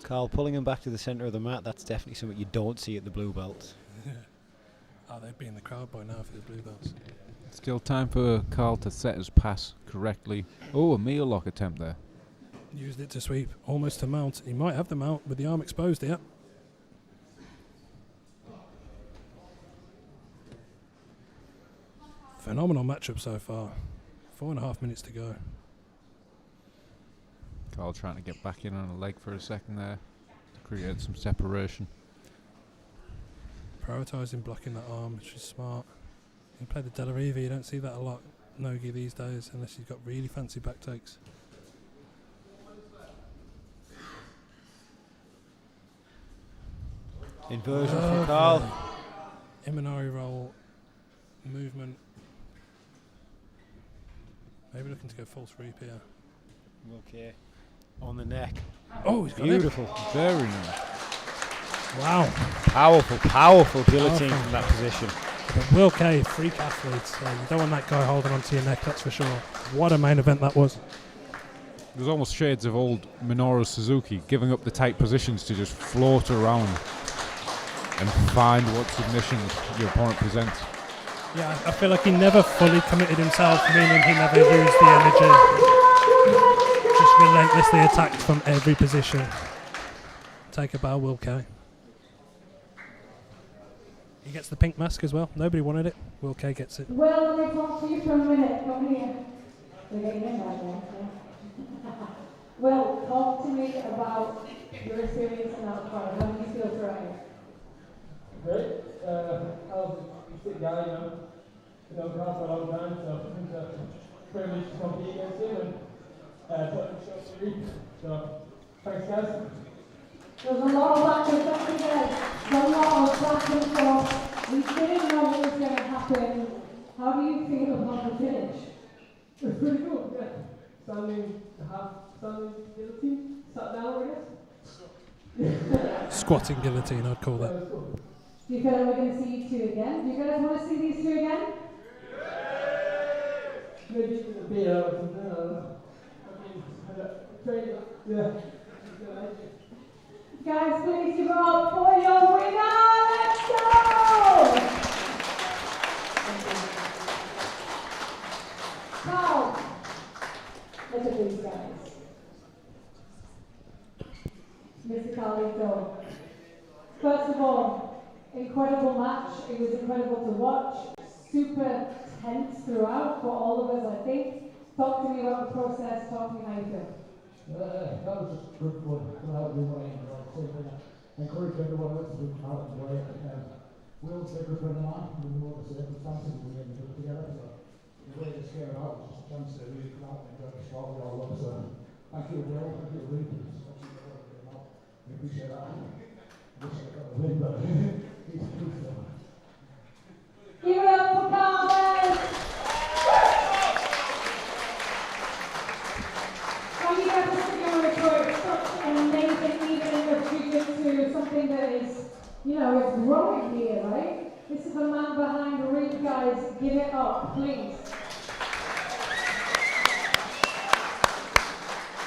Carl pulling him back to the centre of the mat. That's definitely something you don't see at the blue belts. Oh, they'd be in the crowd by now for the blue belts. Still time for Carl to set his pass correctly. Oh, a meal lock attempt there. Used it to sweep, almost to mount. He might have the mount with the arm exposed here. Phenomenal matchup so far. 4.5 minutes to go. Carl trying to get back in on a leg for a second there to create some separation. Prioritising blocking that arm, which is smart. You play the Della Riva, you don't see that a lot, Nogi, these days, unless you've got really fancy back takes. Inversion from Carl. Imanari roll, movement. Maybe looking to go false reap here. Okay. On the neck. Oh, he's got beautiful. it. Very nice. Wow. Powerful guillotine from that position. But Will K, freak athlete. You don't want that guy holding onto your neck, that's for sure. What a main event that was. There's almost shades of old Minoru Suzuki giving up the tight positions to just float around and find what submissions your opponent presents. Yeah, I feel like he never fully committed himself, meaning he never used the energy. Relentlessly attacked from every position. Take a bow, Will K. He gets the pink mask as well. Nobody wanted it. Will K gets it. Well, let me talk to you for a minute. Come here. We're getting in right now. Well, talk to me about your experience in that part. How do you feel throughout it? Great. I was a sick guy, you know. Been on ground for a long time, so it's a privilege to compete against him and put him show free. So, thanks, guys. There's a lot of back and forth today. There's a lot of back and forth. We didn't know what was going to happen. How do you feel about the finish? It's pretty cool, yeah. Standing guillotine, sat down, I guess. Squatting guillotine, I'd call that. Do you feel like we're going to see you two again? Do you guys want to see these two again? Maybe in the beer or something, I don't know. I mean, training, yeah. Guys, please give it up for your winner! Let's go! Now, look at these guys. Mr. Carlito. First of all, incredible match. It was incredible to watch. Super tense throughout for all of us, I think. Talk to me about the process. Talk to me how you feel. That was just good fun. That was what I enjoyed. So I encourage everyone else to come out and enjoy it. Will's bigger for the man. We know the circumstances we had to do it together. So the way to scare it out was just a chance to really come out and enjoy the sport we all love. So thank you, Will. Thank you, Lee. We appreciate that. I wish I got the win, but he's good. Give it up for Carmen! Thank you guys for sticking on the court. Such an amazing evening of Jiu Jitsu, something that is, you know, it's growing here, right? This is the man behind the ring, guys. Give it up, please.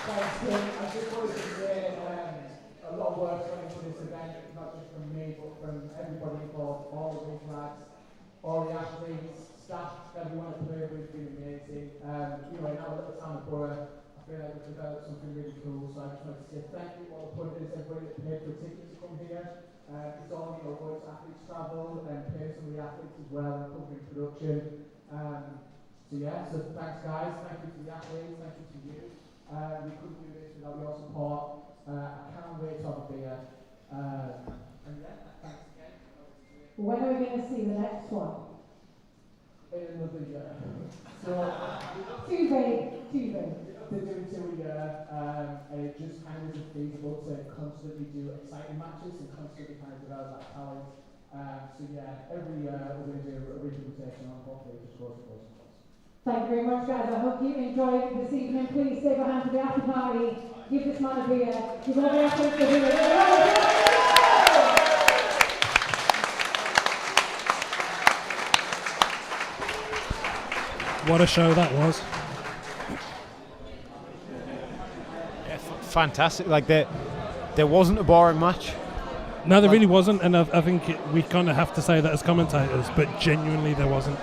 Thanks, Tim. I just wanted to say a lot of work went into this event, not just from me, but from everybody involved, all the big lads, all the athletes, staff, everyone at the play has been amazing. You know, in our little town of Borough, I feel like we've developed something really cool, so I just wanted to say thank you all the punters, everybody that paid for tickets to come here. It's all, you know, going to athletes travel and pay some of the athletes as well and covering production. So yeah, so thanks guys, thank you to the athletes, thank you to you. We couldn't do this without your support. I can't wait to have a beer. And yeah, thanks again. When are we going to see the next one? In another year. So, Too vague. They're doing 2 a year, and it just kind of isn't feasible to constantly do exciting matches and constantly kind of develop that talent. So yeah, every year we're going to do a rehabilitation on hopefully it just grows and grows and grows. Thank you very much, guys. I hope you enjoyed this evening. Please stay behind for the after party. Give this man a beer. Give all the athletes a beer. What a show that was. Yeah, fantastic. Like, there wasn't a boring match. No, there really wasn't, and I think we kind of have to say that as commentators, but genuinely there wasn't.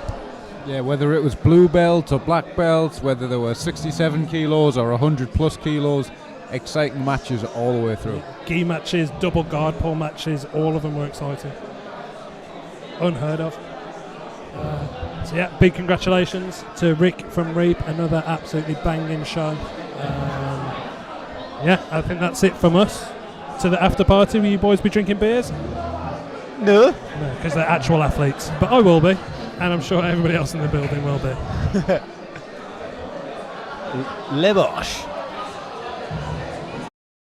Yeah, whether it was blue belt or black belts, whether there were 67 kilos or 100 plus kilos, exciting matches all the way through. Gi matches, double guard pull matches, all of them were exciting. Unheard of. So yeah, big congratulations to Rick from Reap, another absolutely banging show. Yeah, I think that's it from us. To the after party, will you boys be drinking beers? No. No, because they're actual athletes. But I will be, and I'm sure everybody else in the building will be. Le Bosch.